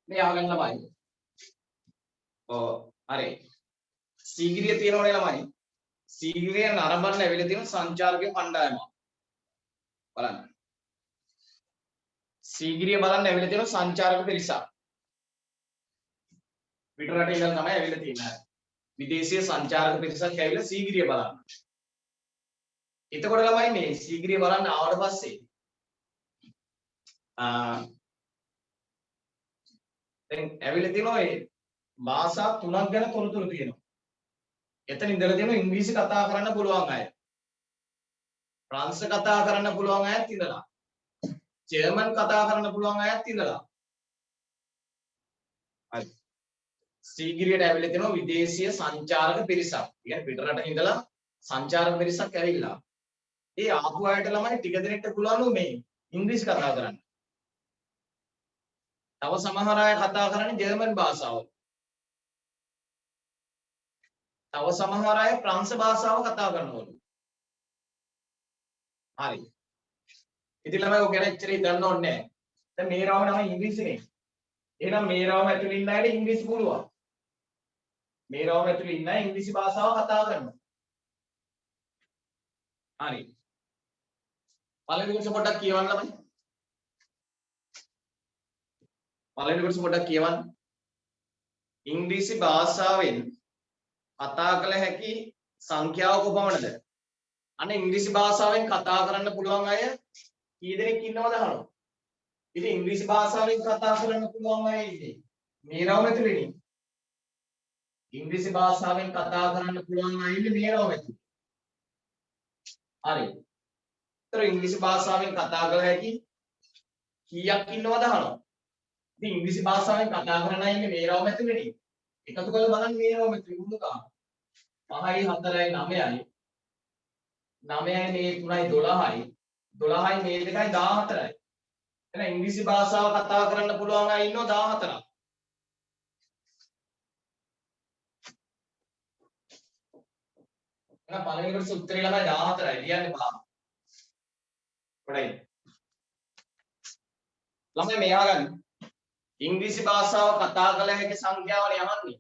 මේ අහගන්න ළමයි. ඔව් හරි. සීගිරිය තියෙනවනේ ළමයි. සීගිරිය නරඹන්න ඇවිල්ලා තියෙන සංචාරක කණ්ඩායමක්. බලන්න. සීගිරිය බලන්න ඇවිල්ලා තියෙන සංචාරක පිරිසක්. පිට රටේ ඉඳන් තමයි ඇවිල්ලා තියෙන්නේ. විදේශීය සංචාරක පිරිසක් ඇවිල්ලා සීගිරිය බලන්න. එතකොට ළමයි මේ සීගිරිය බලන්න ආවට පස්සේ දැන් ඇවිල්ලා තියෙනවා ඒ භාෂා තුනක් ගැන තොරතුරු තියෙනවා. එතන ඉඳලා තියෙනවා ඉංග්‍රීසි කතා කරන්න පුළුවන් අය. ප්‍රංශ කතා කරන්න පුළුවන් අයත් ඉඳලා. ජර්මන් කතා කරන්න පුළුවන් අයත් ඉඳලා. හරි. සීගිරියට ඇවිල්ලා තියෙනවා විදේශීය සංචාරක පිරිසක්. කියන්නේ පිට රට ඉඳලා සංචාරක පිරිසක් ඇවිල්ලා. ඒ ආපු අයට ළමයි ටික දෙනෙක්ට පුළුවන් මේ ඉංග්‍රීසි කතා කරන්න. තව සමහර අය කතා කරන්නේ ජර්මන් භාෂාව. තව සමහර අය ප්‍රංශ භාෂාව කතා කරනවලු. හරි. ඉතින් ළමයි ඔය ගැන එච්චර හිතන්න ඕනේ නැහැ. දැන් මේ රාම නම් ඉංග්‍රීසිනේ. එහෙනම් මේ රාම ඇතුළේ ඉන්න අයට ඉංග්‍රීසි පුළුවන්. මේ රවුම ඇතුලේ ඉන්න අය ඉංග්‍රීසි භාෂාව කතා කරනවා. හරි. පළවෙනි කොටස පොඩ්ඩක් කියවන්න ළමයි. පළවෙනි කොටස පොඩ්ඩක් කියවන්න. ඉංග්‍රීසි භාෂාවෙන් කතා කළ හැකි සංඛ්‍යාව කොපමණද? අන්න ඉංග්‍රීසි භාෂාවෙන් කතා කරන්න පුළුවන් අය කී දෙනෙක් ඉන්නවද අහනවා. ඉතින් ඉංග්‍රීසි භාෂාවෙන් කතා කරන්න පුළුවන් අය ඉන්නේ මේ රවුම ඇතුලේනේ. ඉංග්‍රීසි භාෂාවෙන් කතා කරන්න පුළුවන් අය ඉන්නේ මේ රවුම ඇතුලේ. හරි. ඒතර ඉංග්‍රීසි භාෂාවෙන් කතා කළ හැකි කීයක් ඉන්නවද අහනවා. ඉතින් ඉංග්‍රීසි භාෂාවෙන් කතා කරන අය ඉන්නේ මේ රවුම ඇතුලේනේ. එකතු කරලා බලන්න මේ රවුම ඇතුලේ මුළු ගාන. 5යි 4යි 9යි 9යි මේ 3යි 12යි 12යි මේ 2යි 14යි. එහෙනම් ඉංග්‍රීසි භාෂාව කතා කරන්න පුළුවන් අය ඉන්නවා 14ක්. එහෙනම් පළවෙනි කොටස උත්තරේ ළමයි 14යි. ලියන්න බලන්න. පොඩයි. ළමයි මෙයා ගන්න. ඉංග්‍රීසි භාෂාව කතා කළ හැකි සංඛ්‍යාවනේ යහන්නේ.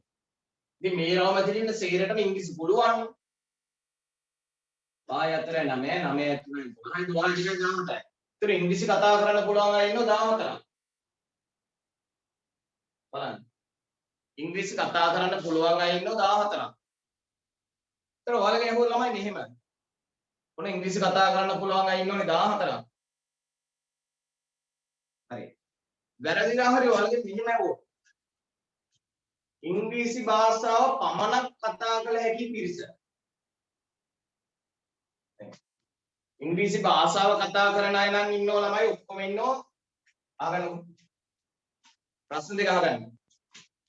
ඉතින් මේ රවුම ඇතුලේ ඉන්න සේරටම ඉංග්‍රීසි පුළුවන්. 5 4 9 9 3 12 12 ටික ගන්නටයි. ඒතර ඉංග්‍රීසි කතා කරන්න පුළුවන් අය ඉන්නවා 14ක්. බලන්න. ඉංග්‍රීසි කතා කරන්න පුළුවන් අය ඉන්නවා 14ක්. ඒතර ඔයාලගේ අහුව ළමයි මෙහෙම. ඔන්න ඉංග්‍රීසි කතා කරන්න පුළුවන් අය ඉන්නෝනේ 14ක්. හරි. වැරදිලා හරි ඔයාලගේ මෙහෙම අහුව. ඉංග්‍රීසි භාෂාව පමණක් කතා කළ හැකි පිරිස. ඉංග්‍රීසි භාෂාව කතා කරන අය නම් ඉන්නෝ ළමයි ඔක්කොම ඉන්නෝ අහගන්න. ප්‍රශ්න දෙක අහගන්න.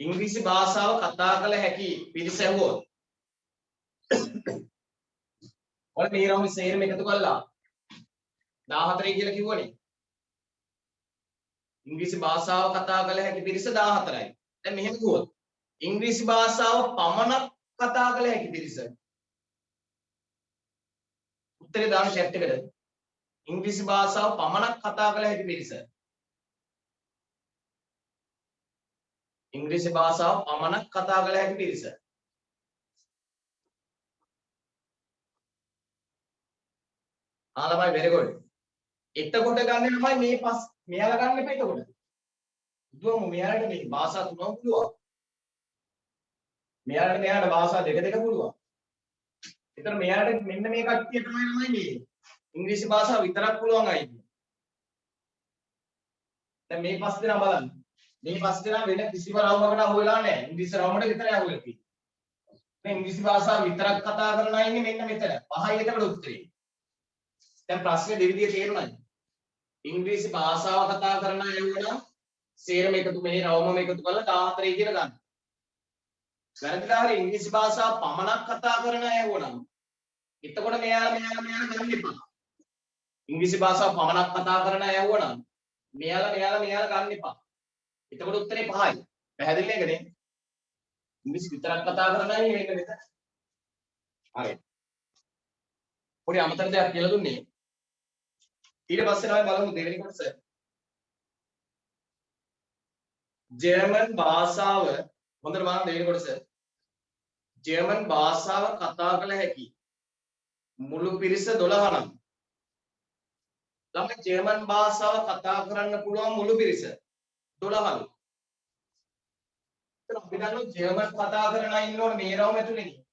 ඉංග්‍රීසි භාෂාව කතා කළ හැකි පිරිස ඇහුවොත් ඔය මේ රවුමේ සේරම එකතු කළා 14 කියලා කිව්වනේ. ඉංග්‍රීසි භාෂාව කතා කළ හැකි පිරිස 14යි. දැන් මෙහෙම කිව්වොත් ඉංග්‍රීසි භාෂාව පමණක් කතා කළ හැකි පිරිස. උත්තරේ දාන්න chat එකට. ඉංග්‍රීසි භාෂාව පමණක් කතා කළ හැකි පිරිස. ඉංග්‍රීසි භාෂාව පමණක් කතා කළ හැකි පිරිස. ළමයි very good. එතකොට ගන්න ළමයි මේ පස් මෙයාලා ගන්න එපා එතකොට. දුවමු මෙයාලට මේ භාෂා තුනම පුළුවන්. මෙයාලට භාෂා දෙක දෙක පුළුවන්. ඒතර මෙයාලට මෙන්න මේ කට්ටිය තමයි ළමයි මේ ඉංග්‍රීසි භාෂාව විතරක් පුළුවන් අය ඉන්නේ. දැන් මේ පස් දෙනා බලන්න. මේ පස් දෙනා වෙන කිසිම රවුමකට අහු වෙලා නැහැ. ඉංග්‍රීසි රවුමකට විතරයි අහු වෙලා තියෙන්නේ. මේ ඉංග්‍රීසි භාෂාව විතරක් කතා කරන අය ඉන්නේ මෙන්න මෙතන. පහයි එතකොට උත්තරේ. දැන් ප්‍රශ්නේ දෙවිදිය තේරුණාද? ඉංග්‍රීසි භාෂාව කතා කරන අය වුණා සේරම එකතු මේ රවුමම එකතු කරලා 14 කියලා ගන්න. වැරදිලා හරි ඉංග්‍රීසි භාෂාව පමණක් කතා කරන අය වුණා. එතකොට මෙයාලා ගන්න එපා. ඉංග්‍රීසි භාෂාව පමණක් කතා කරන අය වුණා. මෙයාලා ගන්න එපා. එතකොට උත්තරේ 5යි. පැහැදිලි නේද? ඉංග්‍රීසි විතරක් කතා කරන අය මෙන්න මෙතන. හරි. පොඩි අමතර දෙයක් කියලා දුන්නේ. ඊට පස්සේ තමයි බලමු දෙවෙනි කොටස. ජර්මන් භාෂාව හොඳට බලන්න දෙවෙනි කොටස. ජර්මන් භාෂාව කතා කළ හැකි මුළු පිරිස 12 නම්. ළමයි ජර්මන් භාෂාව කතා කරන්න පුළුවන් මුළු පිරිස 12යි. එතන අපි දන්නවා ජර්මන් කතා කරන අය ඉන්නෝනේ මේ රවුම ඇතුලේනේ.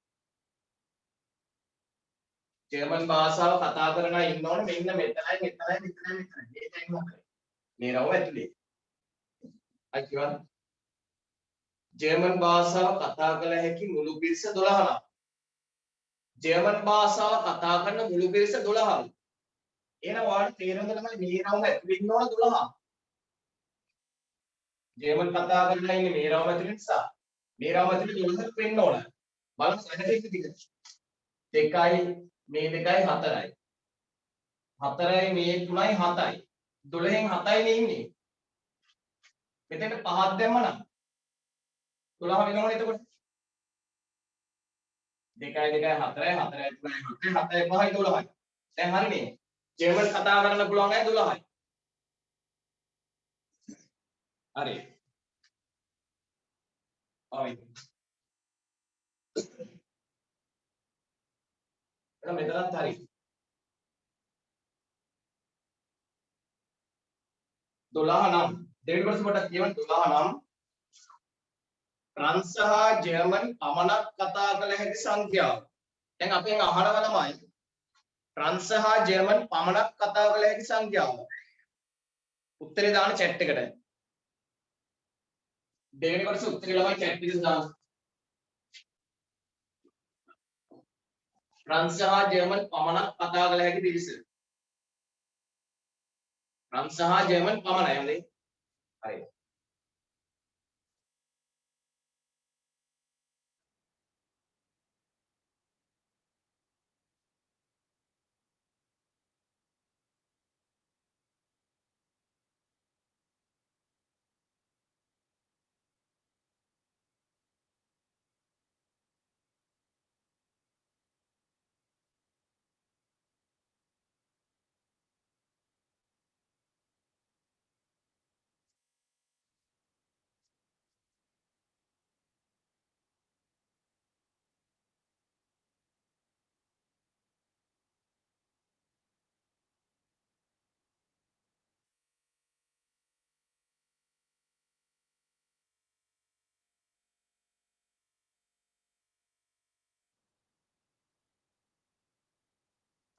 ජර්මන් භාෂාව කතා කරන අය ඉන්නෝනේ මෙන්න මෙතනයි. මේ තැන් මොකද? මේ රවුම ඇතුලේ. අයි කියවන්න. ජර්මන් භාෂාව කතා කළ හැකි මුළු පිරිස 12 නම්. ජර්මන් භාෂාව කතා කරන මුළු පිරිස 12යි. එහෙනම් ඔයාලට තේරෙනවද තමයි මේ රවුම ඇතුලේ ඉන්නවනේ 12. ජර්මන් කතා කරලා ඉන්නේ මේ රවුම ඇතුලේ නිසා මේ රවුම ඇතුලේ 12ක් වෙන්න ඕන. බලන්න සැකටෙක දිගට. 2යි මේ 2යි 4යි. 4යි මේ 3යි 7යි. 12න් 7යිනේ ඉන්නේ. මෙතන 5ක් දැම්මනම් 12 වෙනවනේ එතකොට. 2යි 2යි 4යි 4යි 3යි 7යි 5යි 12යි. දැන් හරිනේ. ජර්මන් කතා කරන්න පුළුවන් අය 12යි. හරි. ඔයි. එහෙනම් මෙතනත් හරි. 12 නම් දෙවෙනි කොටස පොඩ්ඩක් කියවන්න 12 නම් ෆ්‍රාන්ස් සහ ජර්මන් පමණක් කතා කළ හැකි සංඛ්‍යාව. දැන් අපෙන් අහනවා ළමයි ෆ්‍රාන්ස් සහ ජර්මන් පමණක් කතා කළ හැකි සංඛ්‍යාව. උත්තරේ දාන්න chat එකට. දෙවෙනි කොටස උත්තරේ ළමයි chat එකේ දාන්න. ෆ්‍රාන්ස් සහ ජර්මන් පමණක් කතා කළ හැකි පිරිස. ෆ්‍රාන්ස් සහ ජර්මන් පමණයි හොඳේ. හරි.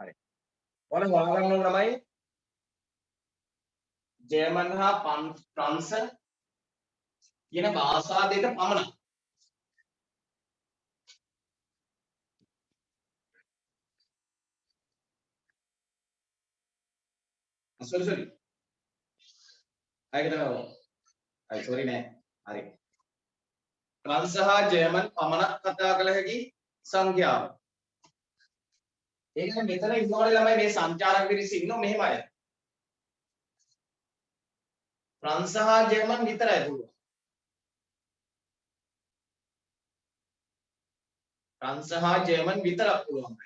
හරි. ඔන්න හොයාගන්න ඕන ළමයි ජර්මන් හා ෆ්‍රාන්ස් කියන භාෂා දෙක පමණක්. sorry. ආයෙත් තමයි. හරි sorry නෑ. හරි. ෆ්‍රාන්ස් සහ ජර්මන් පමණක් කතා කළ හැකි සංඛ්‍යාව. ඒ කියන්නේ මෙතන ඉන්නවනේ ළමයි මේ සංචාරක පිරිස ඉන්නව මෙහෙම අය. ෆ්‍රාන්ස් සහ ජර්මන් විතරයි පුළුවන්. ෆ්‍රාන්ස් සහ ජර්මන් විතරක් පුළුවන්.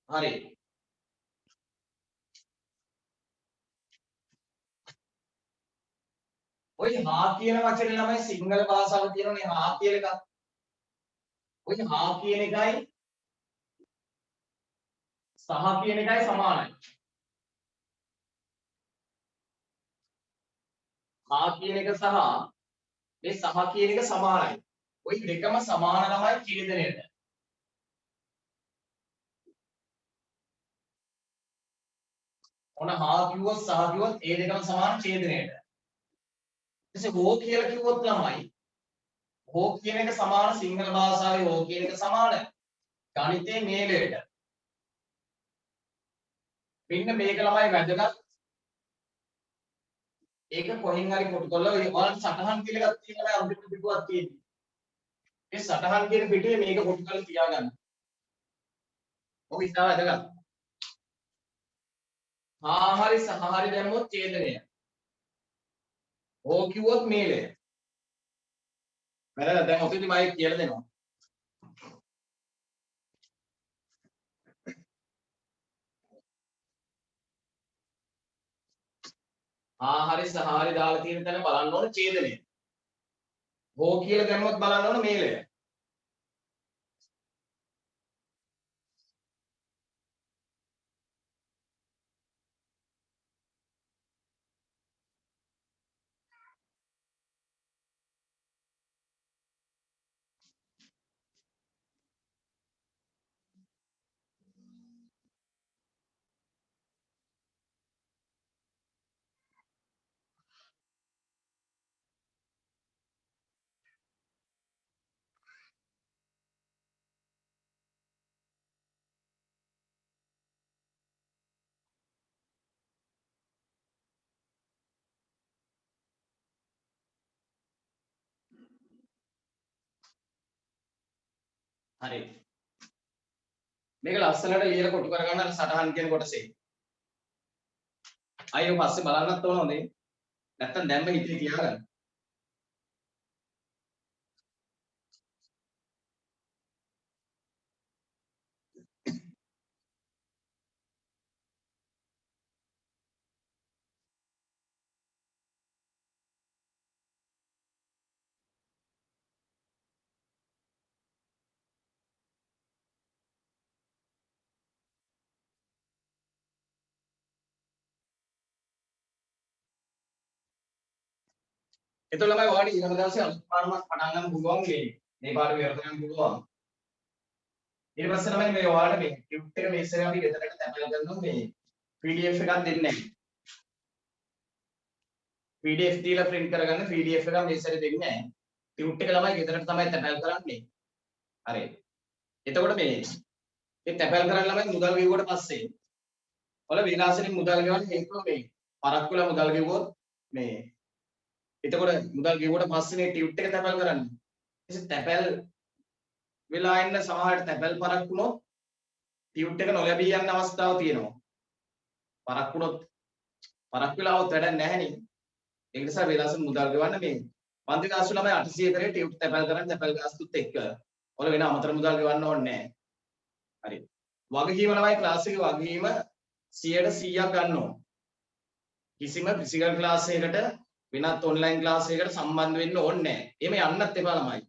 හරි. ඔය හා කියන වචනේ ළමයි සිංහල භාෂාව තියෙනනේ හා කියලා එකක්. ඔය හා කියන එකයි සහ කියන එකයි සමානයි. හා කියන එක සහ මේ සහ කියන එක සමානයි. ඔය දෙකම සමාන ළමයි ඡේදනයට. ඔන්න හා කිව්වොත් සහ කිව්වොත් ඒ දෙකම සමාන ඡේදනයට. ඊටසේ හෝ කියලා කිව්වොත් ළමයි හෝ කියන එක සමාන සිංහල භාෂාවේ හෝ කියන එක සමාන ගණිතයේ මේලයට. මෙන්න මේක ළමයි වැදගත්. ඒක කොහෙන් හරි කොටු කරලා ඔයාලට සටහන් කියලා එකක් තියෙනවා අන්තිම පිටුවක් තියෙන්නේ. මේ සටහන් කියන පිටුවේ මේක කොටු කරලා තියාගන්න. ඔක ඉස්සරහ වැදගත්. හා හරි සහ හරි දැම්මොත් ඡේදනය. හෝ කිව්වොත් මේලය. වැරද්ද දැන් ඔතෙදි මම කියලා දෙනවා. හා හරි සහ හරි දාලා තියෙන තැන බලන්න ඕන ඡේදනය. හෝ කියලා දැම්මොත් බලන්න ඕන මේලය. හරි. මේක ලස්සනට ලියලා කොටු කරගන්න අර සටහන් කියන කොටසේ. අයියෝ පස්සේ බලන්නත් ඕන හොඳේ. නැත්තම් දැම්ම හිතේ තියාගන්න. එතකොට ළමයි ඔයාලට ඊළඟ දවසේ අලුත් පාඩමක් පටන් ගන්න පුළුවන් මේ පාඩම ඉවර කරන්න පුළුවන්. ඊට පස්සේ ළමයි මේ ඔයාලට මේ ටියුට් එක මේ ඉස්සරහ අපි ගෙදරට තැපෙල කරනවා මේ PDF එකක් දෙන්නේ නැහැ. PDF දීලා print කරගන්න PDF එකක් මේ ඉස්සරහ දෙන්නේ නැහැ. ටියුට් එක ළමයි ගෙදරට තමයි තැපෙල් කරන්නේ. හරි. එතකොට මේ තැපෙල් කරන්න ළමයි මුදල් ගෙවුවට පස්සේ ඔයාලා විලාසෙනින් මුදල් ගෙවන්න හේතුව මේ පරක්කු වෙලා මුදල් ගෙවුවොත් මේ එතකොට මුදල් ගෙවුවට පස්සේ මේ ටියුට් එක තැපැල් කරන්නේ. ඉතින් තැපැල් වෙලා ඉන්න සමහරට තැපැල් පරක් වුණොත් ටියුට් එක නොලැබී යන අවස්ථාවක් තියෙනවා. පරක් වුණොත් පරක් වෙලාවත් වැඩක් නැහැ නේ. ඒ නිසා විලාසෙන් මුදල් ගෙවන්න මේ පන්ති ගාස්තු ළමයි 800 කරේ ටියුට් තැපැල් කරන්න තැපැල් ගාස්තුත් එක්ක. ඔයාලා වෙන අමතර මුදල් ගෙවන්න ඕනේ නැහැ. හරි. වගකීම ළමයි ක්ලාස් එකේ වගකීම 100% ගන්න ඕන. කිසිම ෆිසිකල් ක්ලාස් එකකට වෙනත් ඔන්ලයින් ක්ලාස් එකකට සම්බන්ධ වෙන්න ඕනේ නැහැ. එහෙම යන්නත් එපා ළමයි.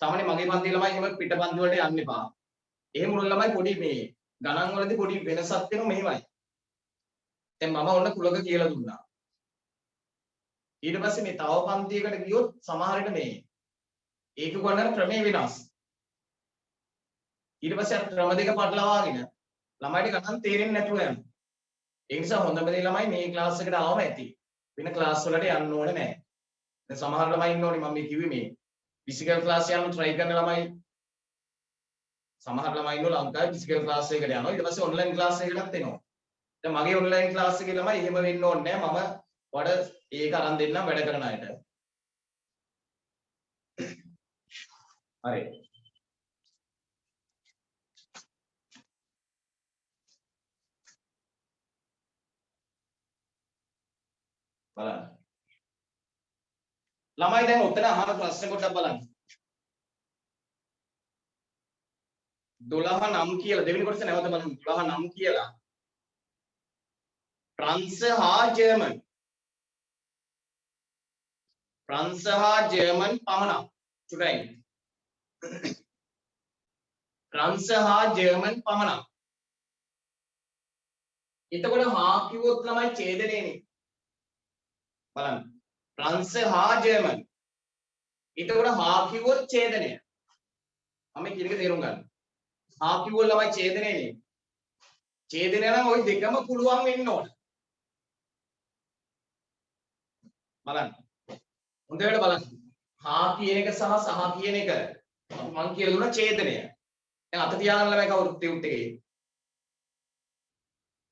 සාමාන්‍ය මගේ පන්ති ළමයි එහෙම පිට පන්ති වලට යන්න එපා. එහෙම උන ළමයි පොඩි මේ ගණන් වලදී පොඩි වෙනසක් වෙනවා මෙහෙමයි. දැන් මම ඔන්න කුලක කියලා දුන්නා. ඊට පස්සේ මේ තව පන්තියකට ගියොත් සමහර විට මේ ඒක ගණන ක්‍රමේ වෙනස්. ඊට පස්සේ ක්‍රම දෙක පටලවාගෙන ළමයිට ගණන් තේරෙන්නේ නැතුව යනවා. ඒ නිසා හොඳම දේ ළමයි මේ ක්ලාස් එකට ආවම ඇති. වෙන ක්ලාස් වලට යන්න ඕනේ නැහැ. දැන් සමහර ළමයි ඉන්නෝනේ මම මේ කිව්වේ මේ ෆිසිකල් ක්ලාස් යන්න try කරන ළමයි. සමහර ළමයි ඉන්නෝ ලංකාවේ ෆිසිකල් ක්ලාස් එකකට යනවා. ඊට පස්සේ ඔන්ලයින් ක්ලාස් එකකටත් එනවා. දැන් මගේ ඔන්ලයින් ක්ලාස් එකේ ළමයි එහෙම වෙන්න ඕනේ නැහැ. මම වඩ ඒක අරන් දෙන්නම් වැඩ කරන අයට. හරි. බලන්න. ළමයි දැන් උත්තර අහන ප්‍රශ්න පොඩ්ඩක් බලන්න. 12 නම් කියලා දෙවෙනි කොටස නැවත බලමු. 12 නම් කියලා. ප්‍රංශ හා ජර්මන්. ප්‍රංශ හා ජර්මන් පමණක්. චුටයි. ප්‍රංශ හා ජර්මන් පමණක්. එතකොට හා කිව්වොත් ළමයි ඡේදනයේනේ. බලන්න. ප්‍රංශ හා ජර්මන්. එතකොට හා කිව්වොත් ඡේදනය. මම කියන එක තේරුම් ගන්න. හා කිව්වොත් ළමයි ඡේදනයනේ. ඡේදනය නම් ওই දෙකම පුළුවන් වෙන්න ඕන. බලන්න. හොඳට බලන්න. හා කියන එක සහ කියන එක මම කියලා දුන්නා ඡේදනය. දැන් අත තියාගන්න ළමයි කවුරුත් ටියුට් එකේ.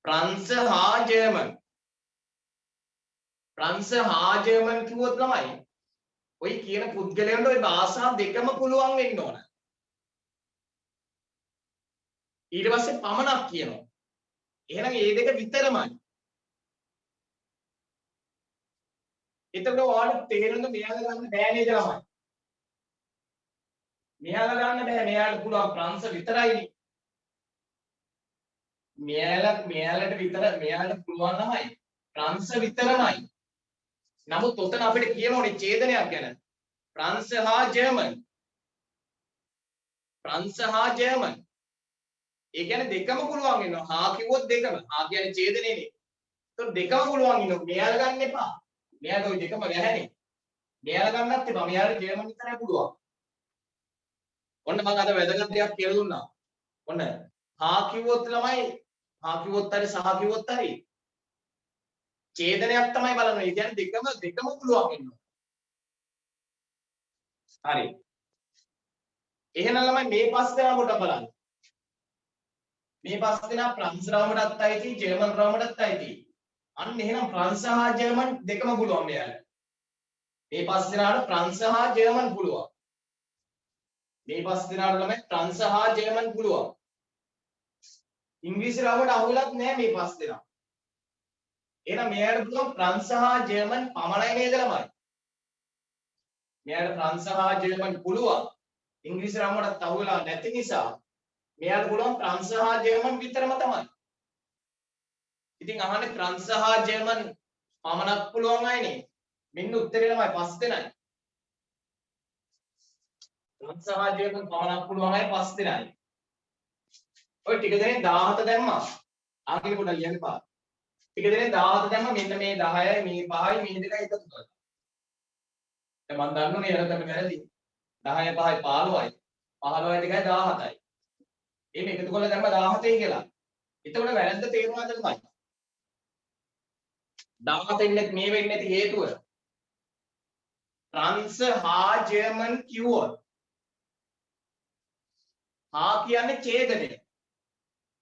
ප්‍රංශ හා ජර්මන්. ප්‍රංශ හා ජර්මන් කිව්වොත් ළමයි ඔය කියන පුද්ගලයන්ට ওই භාෂා දෙකම පුළුවන් වෙන්න ඕන. ඊට පස්සේ පමණක් කියනවා. එහෙනම් මේ දෙක විතරමයි. එතකොට ඔයාලට තේරෙන්න මෙයාලා ගන්න බෑ නේද ළමයි? මෙයාලා ගන්න බෑ. මෙයාලට පුළුවන් ප්‍රංශ විතරයිනේ. මෙයාලට පුළුවන් ළමයි ප්‍රංශ විතරමයි. නමුත් ඔතන අපිට කියනෝනේ ඡේදනයක් ගැන. ප්‍රංශ හා ජර්මන්. ප්‍රංශ හා ජර්මන්. ඒ කියන්නේ දෙකම පුළුවන් වෙනවා. හා කිව්වොත් දෙකම. හා කියන්නේ ඡේදනයනේ. ඒත් දෙකම පුළුවන් ඉන්නවා. මෙයාලා ගන්න එපා. මෙයාලා ওই දෙකම ගැහැනේ. මෙයාලා ගන්නත් එපා. මෙයාලා ජර්මන් විතරයි පුළුවන්. ඔන්න මම අද වැදගත් දෙයක් කියලා දුන්නා. ඔන්න හා කිව්වොත් ළමයි හා කිව්වොත් හරි සහ කිව්වොත් හරි ඡේදනයක් තමයි බලන්නේ. ඒ කියන්නේ දෙකම පුළුවන් වෙනවා. හරි. එහෙනම් ළමයි මේ පස් දෙනා පොඩ්ඩක් බලන්න. මේ පස් දෙනා ප්‍රංශ රවුමටත් අයිති, ජර්මන් රවුමටත් අයිති. අන්න එහෙනම් ප්‍රංශ හා ජර්මන් දෙකම පුළුවන් මෙයාලා. මේ පස් දෙනාට ප්‍රංශ හා ජර්මන් පුළුවන්. මේ පස් දෙනාට ළමයි ප්‍රංශ හා ජර්මන් පුළුවන්. ඉංග්‍රීසි රවුමට අහුවෙලත් නැහැ මේ පස් දෙනා. එහෙනම් මෙයාට පුළුවන් ප්‍රංශ හා ජර්මන් පමණයි නේද ළමයි? මෙයාට ප්‍රංශ හා ජර්මන් පුළුවන්. ඉංග්‍රීසි රවුමට අහුවෙලා නැති නිසා මෙයාට පුළුවන් ප්‍රංශ හා ජර්මන් විතරම තමයි. ඉතින් අහන්නේ ප්‍රංශ හා ජර්මන් පමණක් පුළුවන් අයනේ. මෙන්න උත්තරේ ළමයි පස් දෙනයි. ප්‍රංශ හා ජර්මන් පමණක් පුළුවන් අය පස් දෙනයි. ඔය ටික දෙනෙක් 17 දැම්මා. ආයෙත් පොඩ්ඩක් ලියන්න පා. ටික දෙනෙක් 17 දැම්මා මෙන්න මේ 10යි මේ 5යි මේ දෙකයි එකතු කරලා. දැන් මම දන්නුනේ එනතන වැරදි. 10 5යි 15යි 15යි දෙකයි 17යි. එහෙම එකතු කරලා දැම්ම 17යි කියලා. එතකොට වැරද්ද තේරුණාද තමයි. 17 ඉන්නේ මේ වෙන්නේ නැති හේතුව ෆ්‍රාන්ස් හා ජර්මන් කිව්වොත් හා කියන්නේ ඡේදනය.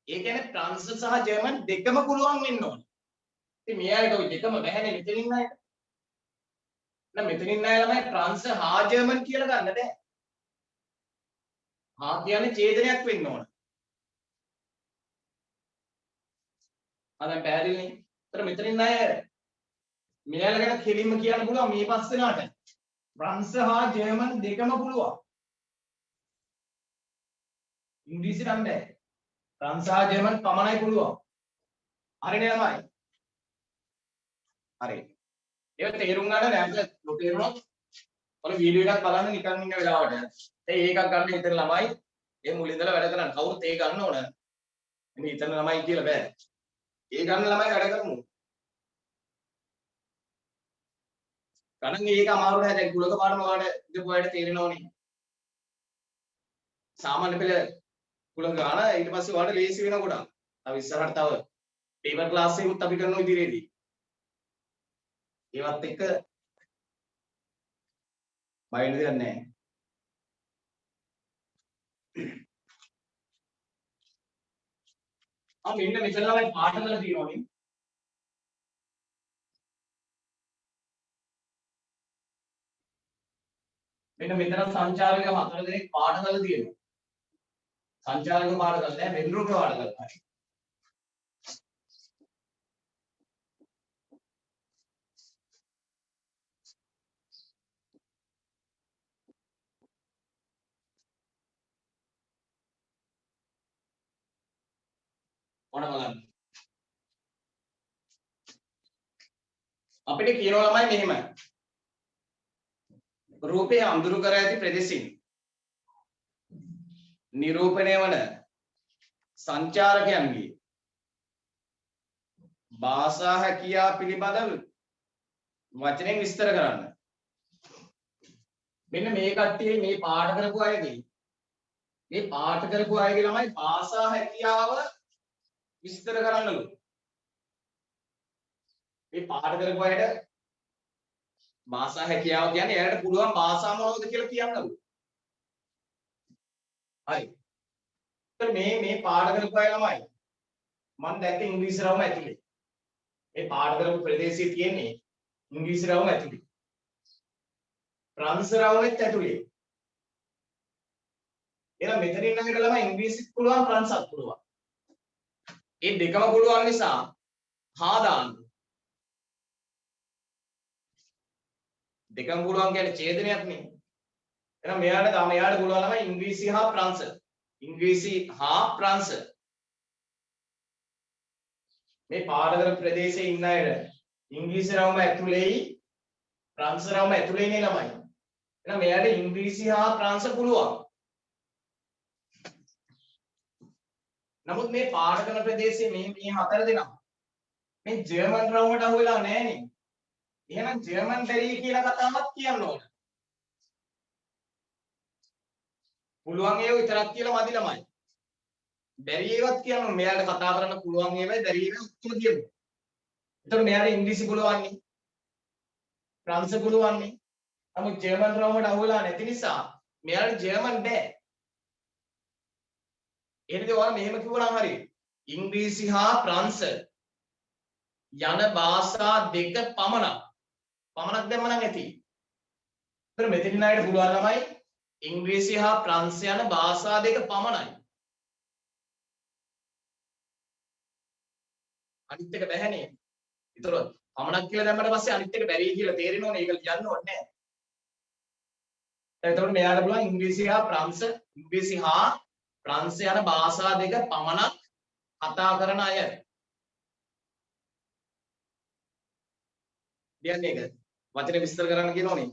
ඒ කියන්නේ ෆ්‍රාන්ස් සහ ජර්මන් දෙකම පුළුවන් වෙන්න ඕනේ. ඉතින් මෙයාට ওই දෙකම බැහැනේ මෙතනින් ඉන්න අය. නෑ මෙතනින් ඉන්න අය ළමයි ෆ්‍රාන්ස් හා ජර්මන් කියලා ගන්න බෑ. හා කියන්නේ ඡේදනයක් වෙන්න ඕන. දැන් පැහැදිලිනේ. ඒතර මෙතනින් ඉන්න අය මෙයාලා ගැන කෙලින්ම කියන්න පුළුවන් මේ පස් දෙනාට. ෆ්‍රාන්ස් හා ජර්මන් දෙකම පුළුවන්. ඉංග්‍රීසි නම් බෑ. ෆ්‍රාන්ස් හා ජර්මන් පමණයි පුළුවන්. හරිනේ ළමයි. හරි. ඒක තේරුම් ගන්න නැත්නම් නොතේරුණොත් ඔය වීඩියෝ එකක් බලන්න නිකන් ඉන්න වෙලාවට. ඒකක් ගන්න හිතන ළමයි ඒ මුලින් ඉඳලා වැඩ කරන්න. කවුරුත් ඒ ගන්න ඕන. මේ හිතන ළමයි කියලා බෑ. ඒ ගන්න ළමයි වැඩ කරමු. ගණන් ඒක අමාරු නෑ. දැන් කුලක පාඩම ඔයාලට ඉඳපු අයට තේරෙනවනේ. සාමාන්‍ය පෙළ කුලක ගාන ඊට පස්සේ ඔයාලට ලේසි වෙන ගොඩක්. තව ඉස්සරහට තව පේපර් ක්ලාස් එකකුත් අපි කරනවා ඉදිරියේදී. ඒවත් එක්ක බය වෙන්න දෙයක් නැහැ. මෙන්න මෙතන ළමයි පාඩම් කරලා තියෙනවනේ. මෙන්න මෙතන සංචාරක 4 දෙනෙක් පාඩම් කරලා තියෙනවා. සංචාරක පාඩම් කරලා නැහැ වෙන්රුක පාඩම් කරලා. ඕන බලන්න. අපිට කියනවා ළමයි මෙහෙම. රූපය අඳුරු කර ඇති ප්‍රදේශින් නිරූපණය වන සංචාරකයන්ගේ භාෂා හැකියාව පිළිබඳව වචනෙන් විස්තර කරන්න. මෙන්න මේ කට්ටිය මේ පාඩ කරපු අයගේ ළමයි භාෂා හැකියාව විස්තර කරන්නලු. මේ පාඩ කරපු අයට භාෂා හැකියාව කියන්නේ එයාට පුළුවන් භාෂා මොනවද කියලා කියන්නලු. හරි. ඒත් මේ පාඩ කරපු අය ළමයි මම දැක්ක ඉංග්‍රීසි රවුම ඇතුලේ. මේ පාඩ කරපු ප්‍රදේශයේ තියෙන්නේ ඉංග්‍රීසි රවුම ඇතුලේ. ෆ්‍රාන්ස් රවුමෙත් ඇතුලේ. එහෙනම් මෙතනින් ඉන්න අයට ළමයි ඉංග්‍රීසිත් පුළුවන් ෆ්‍රාන්සත් පුළුවන්. මේ දෙකම පුළුවන් නිසා හා දාන්න. දෙකම පුළුවන් කියන්නේ ඡේදනයක් නේ. එහෙනම් මෙයාට පුළුවන් ළමයි ඉංග්‍රීසි හා ප්‍රංශ. ඉංග්‍රීසි හා ප්‍රංශ. මේ පාඩකර ප්‍රදේශයේ ඉන්න අය ඉංග්‍රීසි රවුම ඇතුලේයි ප්‍රංශ රවුම ඇතුලේ නේ ළමයි. එහෙනම් මෙයාට ඉංග්‍රීසි හා ප්‍රංශ පුළුවන්. නමුත් මේ පාඩකර ප්‍රදේශයේ මේ හතර දෙනා මේ ජර්මන් රවුමට අහු වෙලා නැහැ නේ. එහෙනම් ජර්මන් බැරි කියලා කතාවක් කියන්න ඕන. පුළුවන් ඒවා විතරක් කියලා මදි ළමයි. බැරි ඒවත් කියන්න මෙයාට කතා කරන්න පුළුවන් ඒවායි බැරි ඒවා ඔක්කොම කියමු. එතකොට මෙයාට ඉංග්‍රීසි පුළුවන් නේ. ප්‍රංශ පුළුවන් නේ. නමුත් ජර්මන් රවුමට අහු වෙලා නැති නිසා මෙයාට ජර්මන් බෑ. එහෙනම් ඔයාලා මෙහෙම කිව්වනම් හරියි. ඉංග්‍රීසි හා ප්‍රංශ යන භාෂා දෙක පමණක් දැම්ම නම් ඇති. ඒතර මෙතනින් ආයෙත් පුළුවන් ළමයි ඉංග්‍රීසි හා ප්‍රංශ යන භාෂා දෙක පමණයි. අනිත් එක බැහැනේ. ඒතර පමණක් කියලා දැම්මට පස්සේ අනිත් එක බැරි කියලා තේරෙනවනේ. ඒක ලියන්න ඕනේ නැහැ. එතකොට මෙයාට පුළුවන් ඉංග්‍රීසි හා ප්‍රංශ යන භාෂා දෙක පමණක් කතා කරන අය. කියන්නේ ඒක වචන විස්තර කරන්න කියනෝනේ.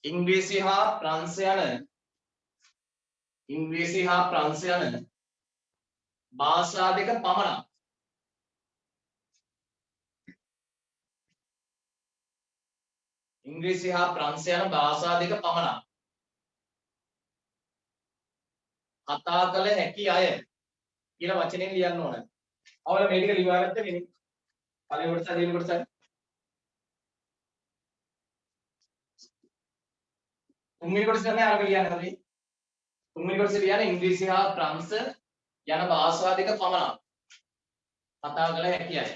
ඉංග්‍රීසි හා ප්‍රංශ යන භාෂා දෙක පමණක්. ඉංග්‍රීසි හා ප්‍රංශ යන භාෂා දෙක පමණක් කතා කළ හැකි අය කියලා වචනෙන් ලියන්න ඕන. අවල මේ ටික ලියවා ගත්ත කෙනෙක්. පළවෙනි කොටස දෙවෙනි කොටස. තුන්වෙනි කොටස තමයි අරක ලියන්න හරි. තුන්වෙනි කොටස ලියන්නේ ඉංග්‍රීසි හා ප්‍රංශ යන භාෂා දෙක පමණක් කතා කළ හැකි අය.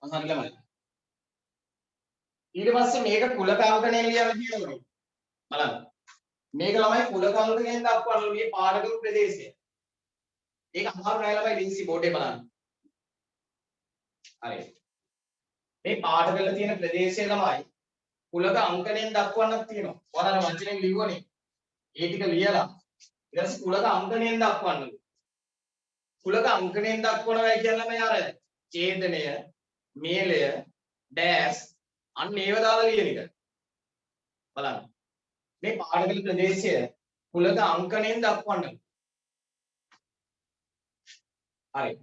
අහන්න ළමයි. ඊට පස්සේ මේක කුලක අංකණයෙන් ලියලා කියනවා. බලන්න. මේක ළමයි කුලක අංකණයෙන් දක්වන්න මේ පාඩක ප්‍රදේශය. ඒක අමාරු නෑ ළමයි ඩීසි බෝඩේ බලන්න. හරි. මේ පාඩකවල තියෙන ප්‍රදේශය ළමයි කුලක අංකණයෙන් දක්වන්නක් තියෙනවා. ඔයාලා වචනෙන් ලියුවනේ. ඒ ටික ලියලා ඊට පස්සේ කුලක අංකණයෙන් දක්වන්න. කුලක අංකණයෙන් දක්වනවා කියන්නේ ළමයි අර ඡේදනය, මේලය, ඩෑෂ් අන්න ඒව දාලා ලියන එක. බලන්න. මේ පාඩකවල ප්‍රදේශය කුලක අංකණයෙන් දක්වන්න. හරි.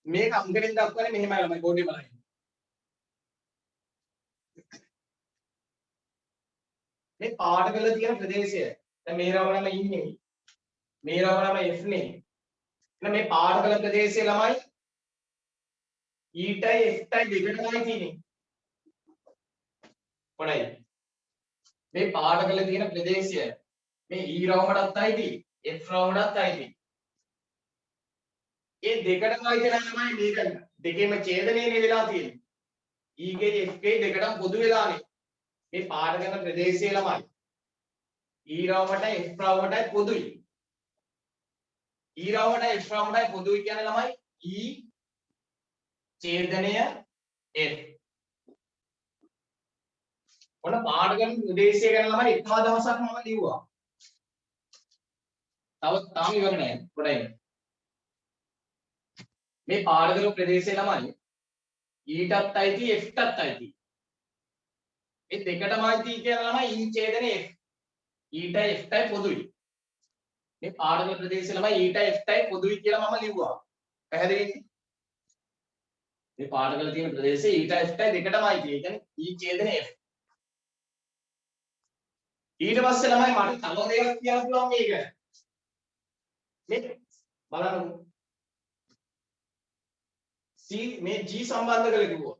මේක අංකණයෙන් දක්වන්නේ මෙහෙමයි ළමයි බෝඩේ බලන්න. මේ පාඩකවල තියෙන ප්‍රදේශය දැන් මේ රවණම ඉන්නේ. මේ රවණම F නේ. එහෙනම් මේ පාඩකවල ප්‍රදේශය ළමයි ඊටයි Fටයි දෙකටමයි තියෙන්නේ. පොඩයි. මේ පාඩකවල තියෙන ප්‍රදේශය මේ E රවුමටත් අයිති F රවුමටත් අයිති. ඒ දෙකටම අයිති නම් තමයි මේක දෙකේම ඡේදනයනේ වෙලා තියෙන්නේ. E ගේ F ගේ දෙකටම පොදු වෙලානේ. මේ පාඩකවල ප්‍රදේශය ළමයි E රවුමටයි F රවුමටයි පොදුයි. E රවුමටයි F රවුමටයි පොදුයි කියන්නේ ළමයි E ඡේදනය F. ඔන්න පාඩකවල ප්‍රදේශය ගැන ළමයි එක දවසක් මම ලිව්වා. තාම ඉවර නෑ. පොඩයි. මේ පාඩකවල ප්‍රදේශය ළමයි ඊටත් අයිති Fටත් අයිති. මේ දෙකටම අයිති කියන ළමයි E ඡේදනය F. ඊටයි Fටයි පොදුයි. මේ පාඩකවල ප්‍රදේශය ළමයි ඊටයි Fටයි පොදුයි කියලා මම ලිව්වා. පැහැදිලිද? මේ පාඩකවල තියෙන ප්‍රදේශය ඊටයි Fටයි දෙකටම අයිති. ඒ කියන්නේ E ඡේදනය F. ඊට පස්සේ ළමයි මට තව දෙයක් කියන්න පුළුවන් මේක. මේ බලන්න C මේ G සම්බන්ධ කරලා කිව්වා.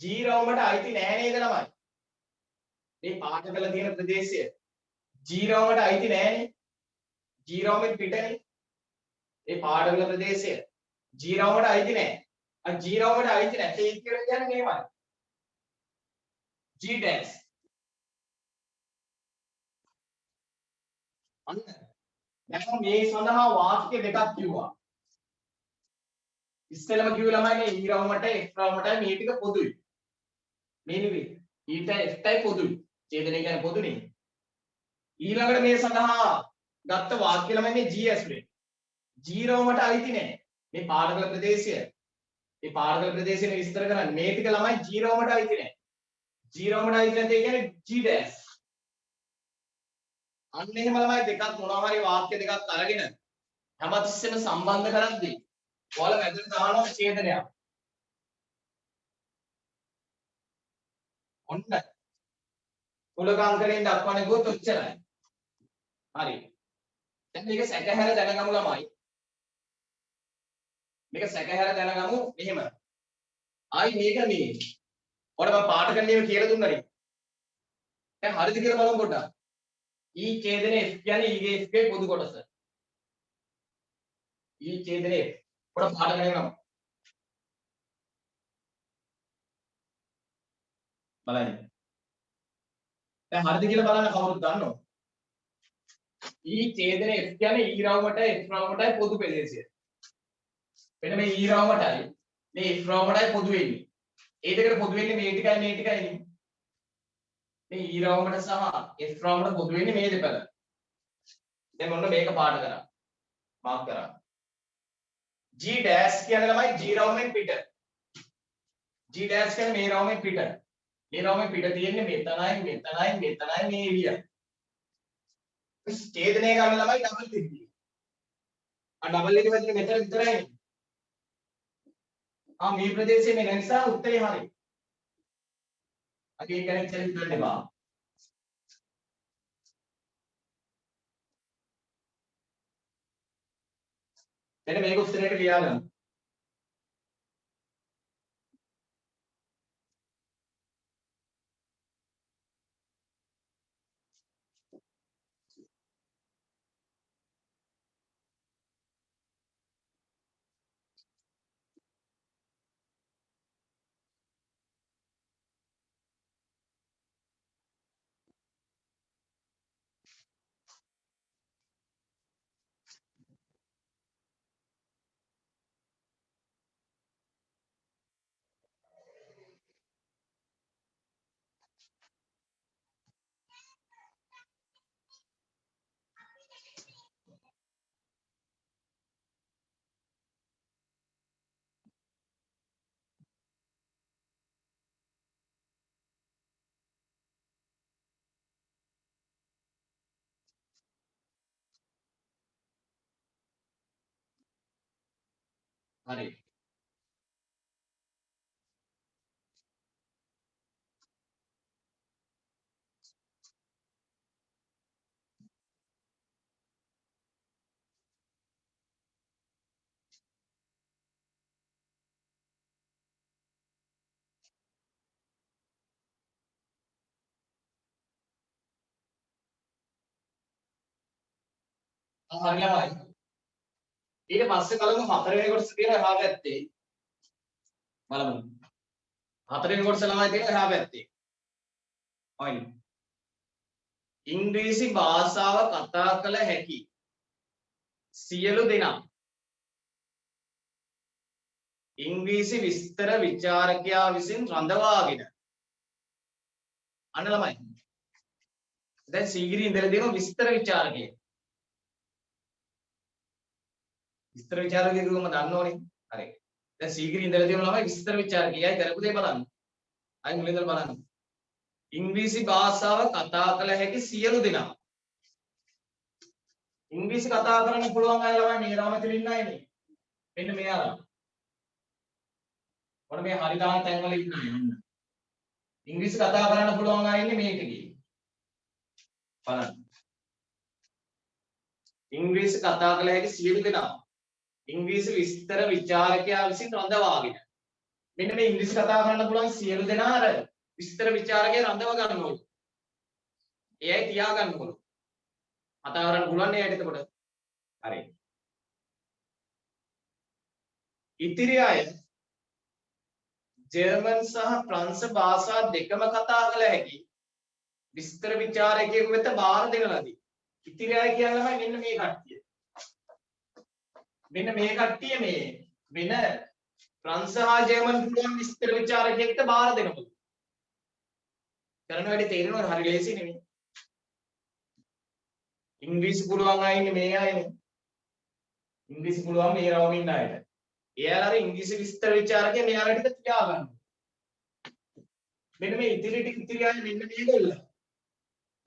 G රවුමට අයිති නෑ නේද ළමයි? මේ පාඩකවල තියෙන ප්‍රදේශය G රවුමට අයිති නෑනේ. G රවුමෙන් පිටනේ. මේ පාඩකවල ප්‍රදේශය G රවුමට අයිති නෑ. අර G රවුමට අයිති නැtei කියලා කියන්නේ මේවයි. G dash. අන්න. දැන් මේ සඳහා වාක්‍ය දෙකක් කිව්වා. ඉස්සෙල්ලම කිව්වේ ළමයිනේ E රවුමට F රවුමට මේ ටික පොදුයි. මේ නෙවෙයි. ඊටයි Fටයි පොදුයි. ඡේදනය කියන්නේ පොදුනේ. ඊළඟට මේ සඳහා ගත්ත වාක්‍ය ළමයි මේ G ඇසුරේ. G රවුමට අයිති නෑ. මේ පාඩකවල ප්‍රදේශය. මේ පාඩකවල ප්‍රදේශයෙන් විස්තර කරන්නේ මේ ටික ළමයි G රවුමට අයිති නෑ. G රවුමට අයිති නැත්නම් ඒ කියන්නේ G dash. අන්න එහෙම ළමයි දෙකක් මොනවා හරි වාක්‍ය දෙකක් අරගෙන හැමතිස්සෙම සම්බන්ධ කරද්දී ඔයාලා මැදට දානවා ඡේදනයක්. ඔන්න කුලක අංකණයෙන් දක්වන්නේ කොහොමද ඔච්චරයි. හරි. දැන් මේක සැකහැර දැනගමු ළමයි. මේක සැකහැර දැනගමු මෙහෙම. ආයි මේක මේ. ඔයාලා මම පාට කරන්නේ කියලා දුන්නානේ. දැන් හරිද කියලා බලමු පොඩ්ඩක්. E ඡේදන F කියන්නේ E ගේ F ගේ පොදු කොටස. E ඡේදන F. පොඩ්ඩක් පාට කරගෙන බලන්න. දැන් හරිද කියලා බලන්න කවුරුත් දන්නවද? E ඡේදන F කියන්නේ E රවුමටයි F රවුමටයි පොදු ප්‍රදේශය. මෙන්න මේ E රවුමටයි මේ F රවුමටයි පොදු වෙන්නේ. ඒ දෙකට පොදු වෙන්නේ මේ ටිකයි නේ. මේ E රවුමට සහ F රවුමට පොදු වෙන්නේ මේ දෙපළ. දැන් මොන්න මේක පාට කරා. මාක් කරා. G dash කියන්නේ ළමයි G රවුමෙන් පිට. G dash කියන්නේ මේ රවුමෙන් පිට. මේ රවුමෙන් පිට තියෙන්නේ මෙතනයි මේ එළිය. ඡේදනය ගන්න ළමයි ඩබල් එකකින්. डबल एक बजे मेथड इधर है हाँ मी प्रदेश में නිසා උත්තරේ හරි අගේ කනෙක්ෂන් ඉදන්න එපා මෙන්න මේක උත්තරේට ලියා ගන්න හරි හරි ළමයි ඊට පස්සේ බලමු හතරවෙනි කොටස තියෙනවා එහා පැත්තේ බලමු හතරවෙනි කොටස ළමයි තියෙනවා එහා පැත්තේ ඔයින් ඉංග්‍රීසි භාෂාව කතා කළ හැකි සියලු දෙනා ඉංග්‍රීසි විස්තර විචාරකයා විසින් රඳවාගෙන අන්න ළමයි දැන් සීගිරි ඉඳලා දෙනවා විස්තර විචාරකය විස්තර විචාරකය කිව්වම දන්න ඕනේ හරි දැන් සීගිරි ඉඳලා දෙනවා ළමයි විස්තර විචාරකයයි කරපු දේ බලන්න අයි මුලින්ම බලන්න ඉංග්‍රීසි භාෂාව කතා කළ හැකි සියලු දෙනා ඉංග්‍රීසි කතා කරන්න පුළුවන් අය ළමයි මේ රාමතේ ඉන්න අයනේ මෙන්න මෙයාලා ඔන්න මේ හරි දාන තැන් වල ඉන්න අය ඉංග්‍රීසි කතා කරන්න පුළුවන් අය ඉන්නේ මේකේ බලන්න ඉංග්‍රීසි කතා කළ හැකි සියලු දෙනා ඉංග්‍රීසි විස්තර විචාරකයා විසින් රඳවාගෙන මෙන්න මේ ඉංග්‍රීසි කතා කරන්න පුළුවන් සියලු දෙනා අර විස්තර විචාරකයා රඳව ගන්න ඕනේ. එයයි තියා ගන්න ඕනේ. කතා කරන්න පුළුවන් එයාට එතකොට. හරි. ඉතිරි අය ජර්මන් සහ ප්‍රංශ භාෂා දෙකම කතා කළ හැකි විස්තර විචාරකයෙකු වෙත බාර දෙන ලදී. ඉතිරි අය කියන්නේ මෙන්න මේ කට්ටිය. මෙන්න මේ කට්ටිය මේ වෙන ප්‍රංශ හා ජර්මන් පුළුවන් විස්තර විචාරකයෙක්ට බාර දෙනවා. කරන වැඩේ තේරෙනවද හරි ලේසි නෙමෙයි. ඉංග්‍රීසි පුළුවන් අය ඉන්නේ මේ අයනේ. ඉංග්‍රීසි පුළුවන් මේ රවුම ඉන්න අයට. එයාලා අර ඉංග්‍රීසි විස්තර විචාරකයා මෙයාලා ටික තියා ගන්න. මෙන්න මේ ඉතිරි අය මෙන්න මේගොල්ලෝ.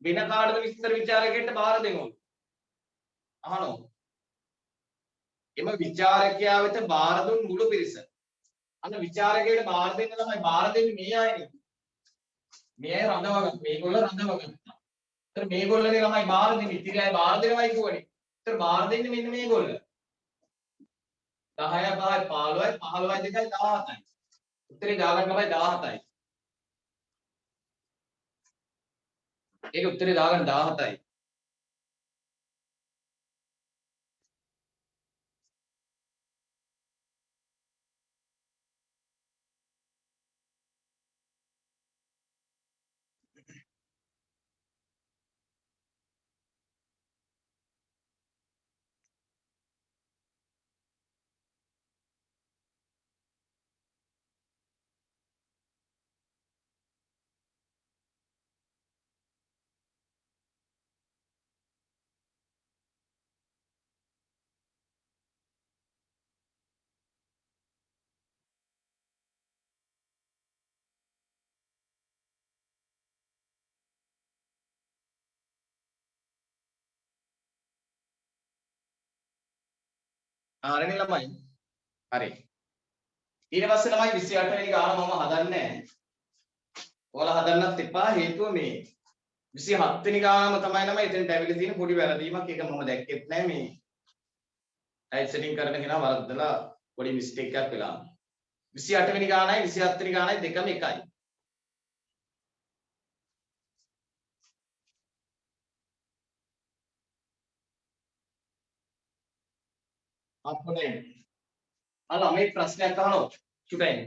වෙන කාටද විස්තර විචාරකයට බාර දෙනවා. අහනවා. එම විචාරකයා වෙත බාර දුන් මුළු පිරිස. අන්න විචාරකයට බාර දෙන්න තමයි බාර දෙන්නේ මේ අයනේ. මේ අය රඳවා ගන්න. මේගොල්ලෝ රඳවා ගන්නවා. ඒතර මේගොල්ලනේ ළමයි බාර දෙන්නේ. ඉතින් අය බාර දෙනවයි කියවනේ. ඒතර බාර දෙන්නේ මෙන්න මේගොල්ල. 10යි 5යි 15යි 15යි 2යි 17යි. උත්තරේ දාගන්න ළමයි 17යි. ඒක උත්තරේ දාගන්න 17යි. හරිනේ ළමයි. හරි. ඊට පස්සේ ළමයි 28 වෙනි ගාන මම හදන්නේ නැහැ. ඔයාලා හදන්නත් එපා. හේතුව මේ 27 වෙනි ගානම තමයි ළමයි එතෙන්ට ඇවිල්ලා තියෙන පොඩි වැරදීමක්. ඒක මම දැක්කෙත් නැහැ මේ. ටයිප් සෙටින් කරන කෙනා වරද්දලා පොඩි මිස්ටේක් එකක් වෙලා. 28 වෙනි ගානයි 27 වෙනි ගානයි දෙකම එකයි. අපනේ අල්ලා මේ ප්‍රශ්නයක් අහනවා. චුටෙන්.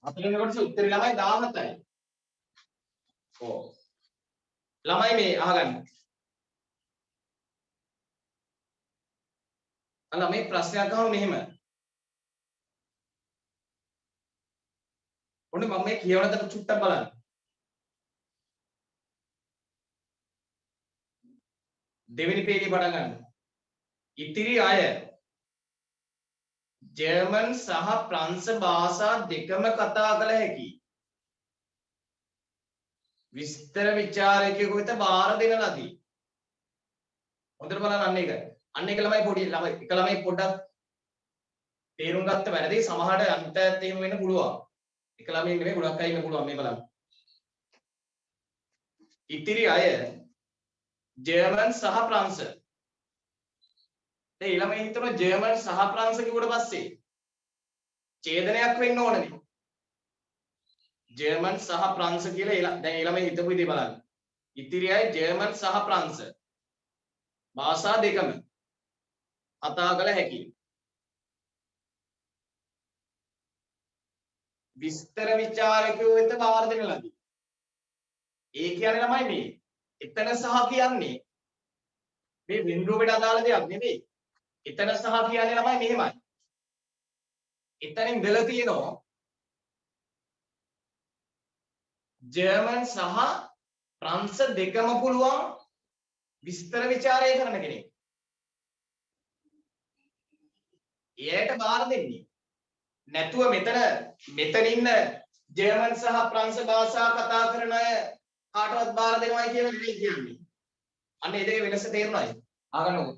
හතරෙන් කොටස උත්තරේ ළමයි 17යි. ඔව්. ළමයි මේ අහගන්න. අල්ලා මේ ප්‍රශ්නයක් අහනවා මෙහෙම. ඔන්න මම මේ කියවන දේ චුට්ටක් බලන්න. දෙවෙනි පේජේ පටන් ගන්න. ඉතිරි අය ජර්මන් සහ ප්‍රංශ භාෂා දෙකම කතා කළ හැකි. විස්තර විචාරකයෙකු වෙත බාර දෙන ලදී. හොඳට බලන්න අන්න ඒක. අන්න ඒක ළමයි පොඩි ළමයි එක ළමයි පොඩ්ඩක් තේරුම් ගත්ත වැරදි සමහරට අනිත් අයත් එහෙම වෙන්න පුළුවන්. එක ළමයි නෙමෙයි ගොඩක් අය ඉන්න පුළුවන් මේ බලන්න. ඉතිරි අය ජර්මන් සහ ප්‍රංශ. දැන් ළමයි හිතන ජර්මන් සහ ප්‍රංශ කිව්වට පස්සේ ඡේදනයක් වෙන්න ඕනනේ. ජර්මන් සහ ප්‍රංශ කියලා දැන් ළමයි හිතපු විදිහ බලන්න. ඉතිරි අය ජර්මන් සහ ප්‍රංශ භාෂා දෙකම කතා කළ හැකියි. විස්තර විචාරකයෝ වෙත බාර දෙන ලදී. ඒ කියන්නේ ළමයි මේ එතන සහ කියන්නේ මේ බිඳුවකට අදාළ දෙයක් නෙමෙයි. එතන සහ කියන්නේ ළමයි මෙහෙමයි. එතනින් දෙල තියෙනවා ජර්මන් සහ ප්‍රංශ දෙකම පුළුවන් විස්තර විචාරය කරන කෙනෙක්. එයාට බාර දෙන්නේ. නැතුව මෙතන ඉන්න ජර්මන් සහ ප්‍රංශ භාෂා කතා කරන අය කාටවත් බාර දෙනවයි කියලා නෙවෙයි කියන්නේ. අන්න ඒ දෙකේ වෙනස තේරුණාද? අහගන්නකො.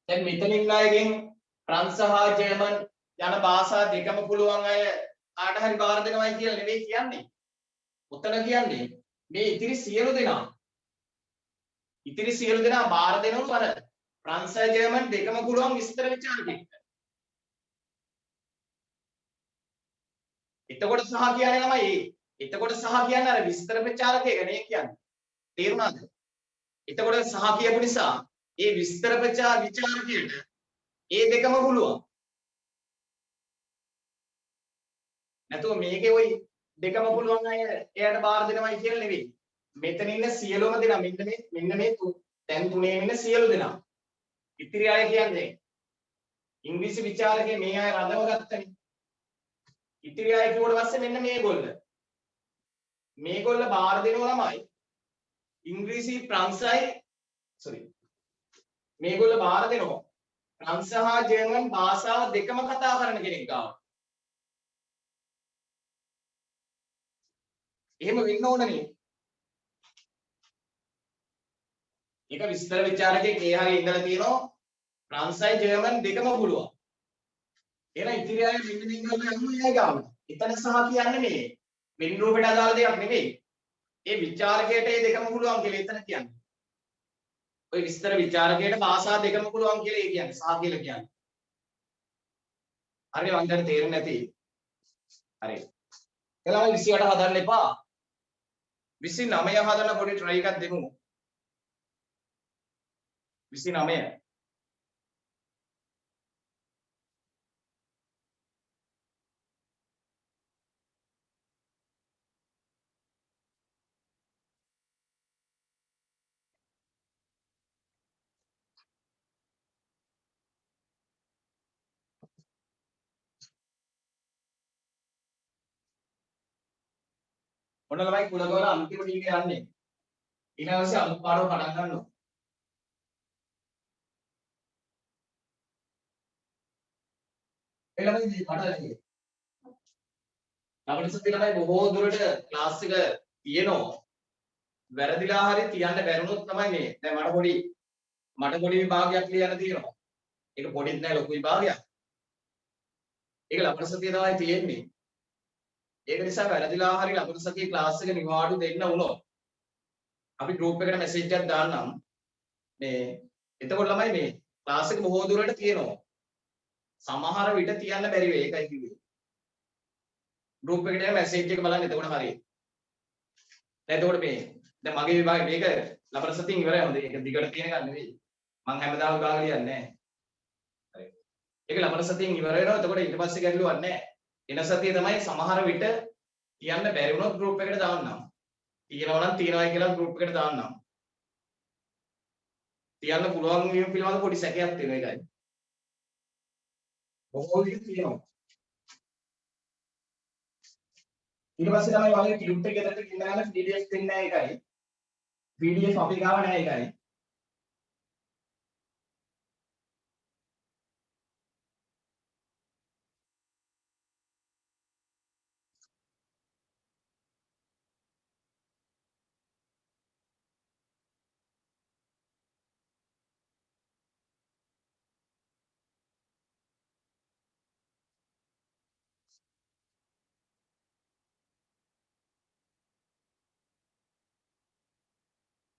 දැන් මෙතන ඉන්න අයගෙන් ප්‍රංශ හා ජර්මන් යන භාෂා දෙකම පුළුවන් අය කාට හරි බාර දෙනවයි කියලා නෙවෙයි කියන්නේ. උතන කියන්නේ මේ ඉතිරි සියලු දෙනා බාර දෙනවා අර ප්‍රංශ ජර්මන් දෙකම පුළුවන් විස්තර විචාරකෙක්ට. එතකොට සහ කියන්නේ ළමයි එතකොට සහ කියන්නේ අර විස්තර ප්‍රචාරකයෙක් නේ කියන්නේ. තේරුණාද? එතකොට සහ කියපු නිසා ඒ විස්තර විචාරකයට ඒ දෙකම පුළුවන්. නැතුව මේකේ ওই දෙකම පුළුවන් අය එයාට බාර දෙනවයි කියලා නෙවෙයි. මෙතන ඉන්න සියලුම දෙනා මෙන්න මේ දැන් තුනේ ඉන්න සියලු දෙනා. ඉතිරි අය කියන්නේ ඉංග්‍රීසි විචාරකේ මේ අය රඳව ගත්තනේ. ඉතිරි අය කිව්වට පස්සේ මෙන්න මේගොල්ල බාර දෙනවා ළමයි ඉංග්‍රීසි මේගොල්ල බාර දෙනවා ප්‍රංශ හා ජර්මන් භාෂාව දෙකම කතා කරන කෙනෙක් ගාව. එහෙම වෙන්න ඕනනේ. ඒක විස්තර විචාරකේ ඒ හරිය ඉඳලා තියෙනවා ප්‍රංශයි ජර්මන් දෙකම පුළුවන්. එහෙනම් ඉතිරි අය මෙන්න මේක යන්නේ ගාවට. එතන සහ කියන්නේ මේ මින් රූපයට අදාළ දෙයක් නෙමෙයි. ඒ විචාරකයට මේ දෙකම පුළුවන් කියලා එතන කියන්නේ. ඔය විස්තර විචාරකයට භාෂා දෙකම පුළුවන් කියලා ඒ කියන්නේ. සහ කියලා කියන්නේ. හරි මං දැන් තේරෙන්නේ නැති. හරි. එලා 28 හදන්න එපා. 29 හදන්න පොඩි try එකක් දෙමු. 29. ඔන්න ළමයි කුලගවල අන්තිම ටික යන්නේ. ඊළඟට අලුත් පාඩම පටන් ගන්නවා. ඒ ළමයි පටන් ගන්නේ. ළමයි සති ළමයි බොහෝ දුරට ක්ලාස් එක තියෙනවා. වැරදිලා හරි තියන්න බැරුණොත් තමයි මේ. දැන් මට පොඩි විභාගයක් ලියන්න තියෙනවා. ඒක පොඩිත් නෑ ලොකු විභාගයක්. ඒක ලබන සතිය තමයි තියෙන්නේ. ඒක නිසා වැරදිලා හරි ලබන සතියේ ක්ලාස් එක නිවාඩු දෙන්න වුණොත් අපි ගෲප් එකට මැසේජ් එකක් දාන්නම්. මේ එතකොට ළමයි මේ ක්ලාස් එක බොහෝ දුරට තියෙනවා. සමහර විට තියන්න බැරි වෙයි. ඒකයි කිව්වේ. ගෲප් එකට මැසේජ් එක බලන්න එතකොට හරියි. දැන් එතකොට මේ දැන් මගේ විභාගේ මේක ලබන සතියෙන් ඉවරයි හොඳ. ඒක දිගට තියෙන එකක් නෙවෙයි. මං හැමදාම විභාග ලියන්නේ නැහැ. හරි. ඒක ලබන සතියෙන් ඉවර වෙනවා. එතකොට ඊට පස්සේ ගැටලුවක් නැහැ. එන සතියේ තමයි සමහර විට කියන්න බැරි වුණොත් group එකට දාන්නම්. තියනවා නම් තියනවායි කියලා group එකට දාන්නම්. තියන්න පුළුවන් වීම පිළිබඳ පොඩි සැකයක් තියෙනවා ඒකයි. බොහෝ විට තියෙනවා. ඊට පස්සේ තමයි වගේ ටියුට් එක ගෙදරට ගෙන්න ගන්න PDF දෙන්නේ නැහැ ඒකයි. PDF අපි ගාව නැහැ ඒකයි.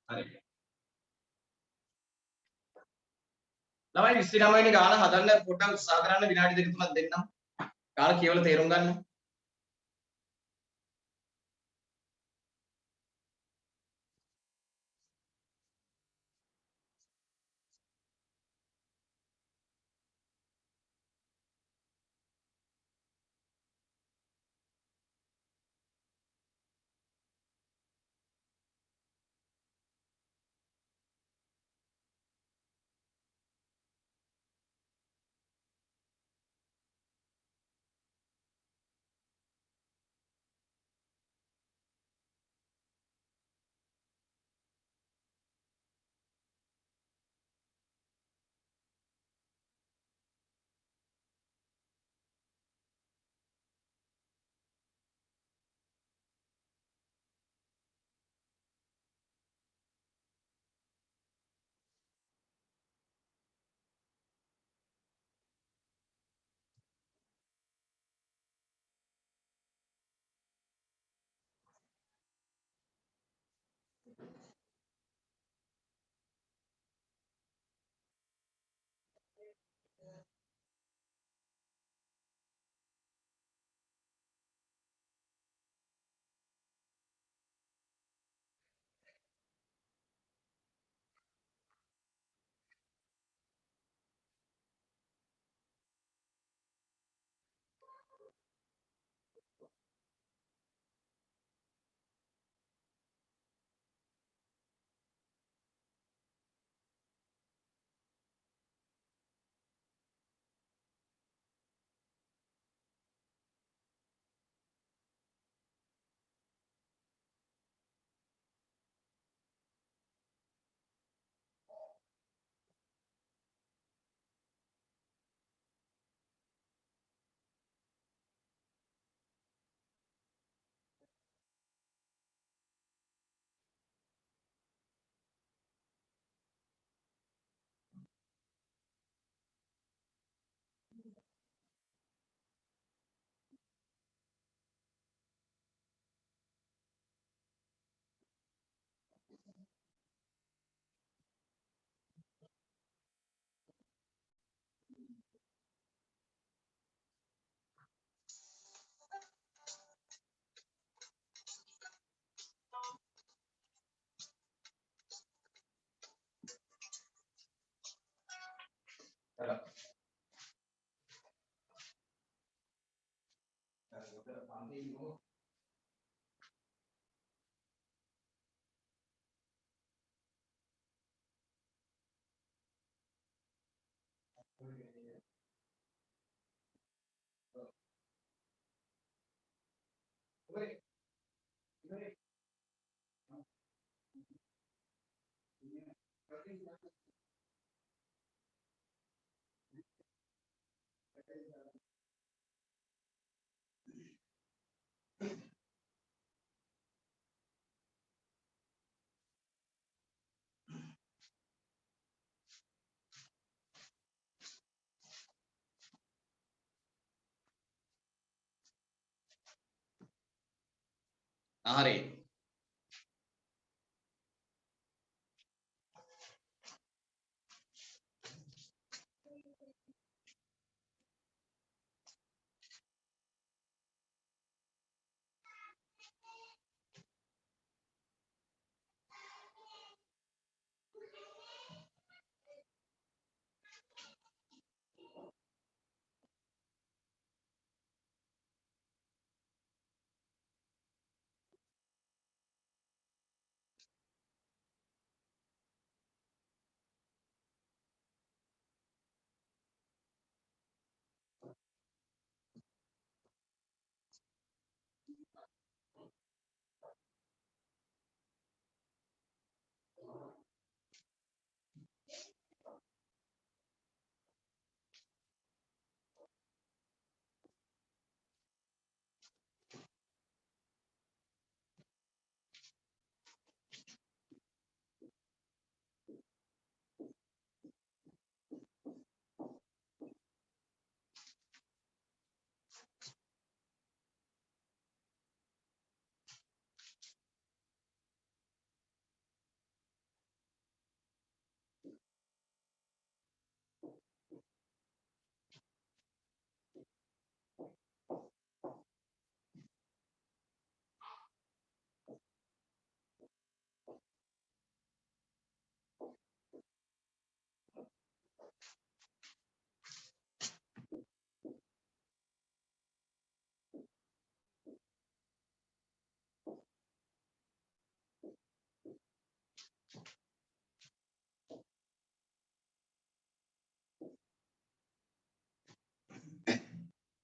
හරි. ළමයි 29 වෙනි ගාන හදන්න පොඩ්ඩක් උත්සාහ කරන්න විනාඩි දෙක තුනක් දෙන්නම්. ගාන කියවලා තේරුම් ගන්න. හරි.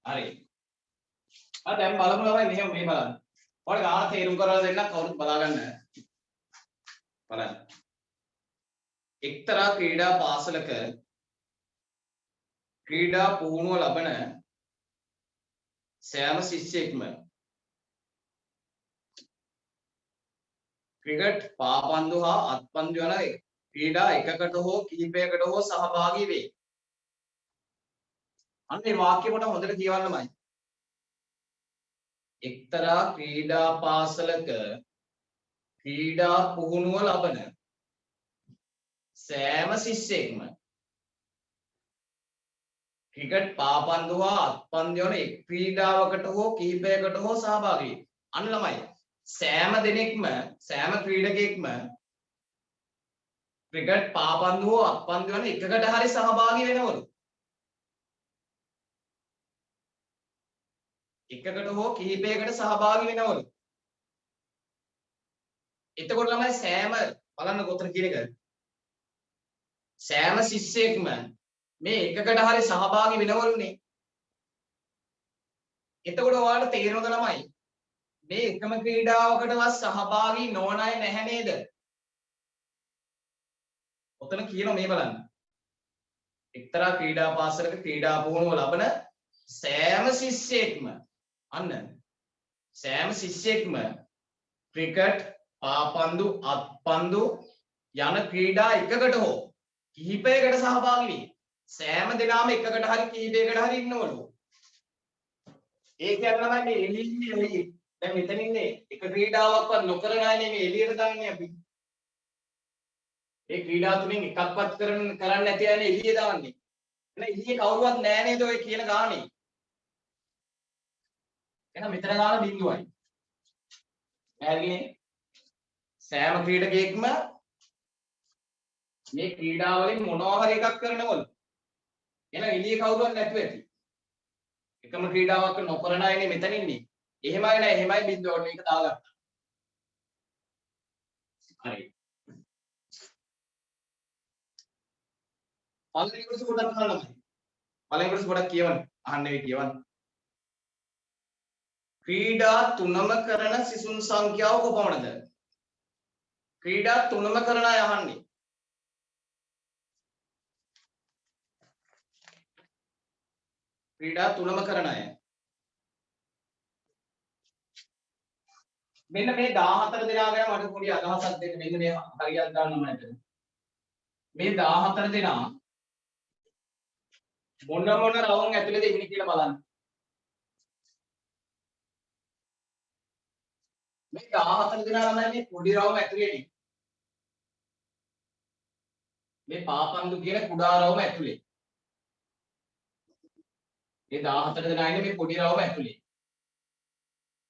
හරි. දැන් බලමු ළමයි මෙහෙම මේ බලන්න. ඔයාලට ගාන තේරුම් කරලා දෙන්න කවුරුත් බලා ගන්න. බලන්න. එක්තරා ක්‍රීඩා පාසලක ක්‍රීඩා පුහුණුව ලබන සෑම ශිෂ්‍යයෙක්ම ක්‍රිකට් පාපන්දු හා අත්පන්දු යන ක්‍රීඩා එකකට හෝ කිහිපයකට හෝ සහභාගී වේ. අන්න මේ වාක්‍ය කොට හොඳට කියවන්නමයි. එක්තරා ක්‍රීඩා පාසලක ක්‍රීඩා පුහුණුව ලබන සෑම ශිෂ්‍යයෙක්ම ක්‍රිකට් පාපන්දු හා අත්පන්දු යන එක් ක්‍රීඩාවකට හෝ කිහිපයකට හෝ සහභාගී වේ. අන්න ළමයි සෑම දෙනෙක්ම සෑම ක්‍රීඩකයෙක්ම ක්‍රිකට් පාපන්දු හෝ අත්පන්දු යන එකකට හරි සහභාගී වෙනවලු. එකකට හෝ කිහිපයකට සහභාගී වෙනවලු. එතකොට ළමයි සෑම බලන්න කොතන කියන එක සෑම ශිෂ්‍යයෙක්ම මේ එකකට හරි සහභාගී වෙනවලුනේ. එතකොට ඔයාලට තේරෙනවද ළමයි මේ එකම ක්‍රීඩාවකටවත් සහභාගී නොවන අය නැහැ නේද? ඔතන කියනවා මේ බලන්න. එක්තරා ක්‍රීඩා පාසලක ක්‍රීඩා පුහුණුව ලබන සෑම ශිෂ්‍යයෙක්ම අන්න සෑම ශිෂ්‍යයෙක්ම ක්‍රිකට් පාපන්දු අත්පන්දු යන ක්‍රීඩා එකකට හෝ කිහිපයකට සහභාගී වී සෑම දෙනාම එකකට හරි කිහිපයකට හරි ඉන්නවලු. ඒ කියන්නේ මේ එළියේ දැන් මෙතන ඉන්නේ එක ක්‍රීඩාවක්වත් නොකරන අය නෙමෙයි එළියට දාන්නේ අපි. ඒ ක්‍රීඩා තුنين එකක්වත් කරන්නේ නැති අයනේ එළිය දාන්නේ. එහෙනම් එළියේ කවුරුවත් නැහැ නේද ඔය කියන ගානේ. එහෙනම් මෙතන ගාන බිඳුවයි. පැහැදිලිනේ? සෑම ක්‍රීඩකයෙක්ම මේ ක්‍රීඩා වලින් මොනවා හරි එකක් කරනවලු. එහෙනම් එළියේ කවුරුවත් නැතුව ඇති. එකම ක්‍රීඩාවක් නොකරන අයනේ මෙතන ඉන්නේ. එහෙමයි නෑ එහෙමයි බින්දුව ඔන්න ඒක දාගත්තා. හරි. පළවෙනි කොටස පොඩ්ඩක් අහන්න ළමයි. පළවෙනි කොටස පොඩ්ඩක් කියවන්න. අහන්න නෙවෙයි කියවන්න. ක්‍රීඩා තුනම කරන සිසුන් සංඛ්‍යාව කොපමණද? ක්‍රීඩා තුනම කරන අය අහන්නේ. ක්‍රීඩා තුනම කරන අය. මෙන්න මේ 14 දෙනා ගැන මට පොඩි අදහසක් දෙන්න. මෙන්න මේ හරියට දාන්න මම හිතන්නේ. මේ 14 දෙනා මොන රවුම් ඇතුලේද ඉන්නේ කියලා බලන්න. මේ 14 දෙනා ළමයි මේ පොඩි රවුම් ඇතුලේ ඉන්නේ. මේ පාපන්දු කියන කුඩා රවුම ඇතුලේ. මේ 14 දෙනා ඉන්නේ මේ පොඩි රවුම ඇතුලේ.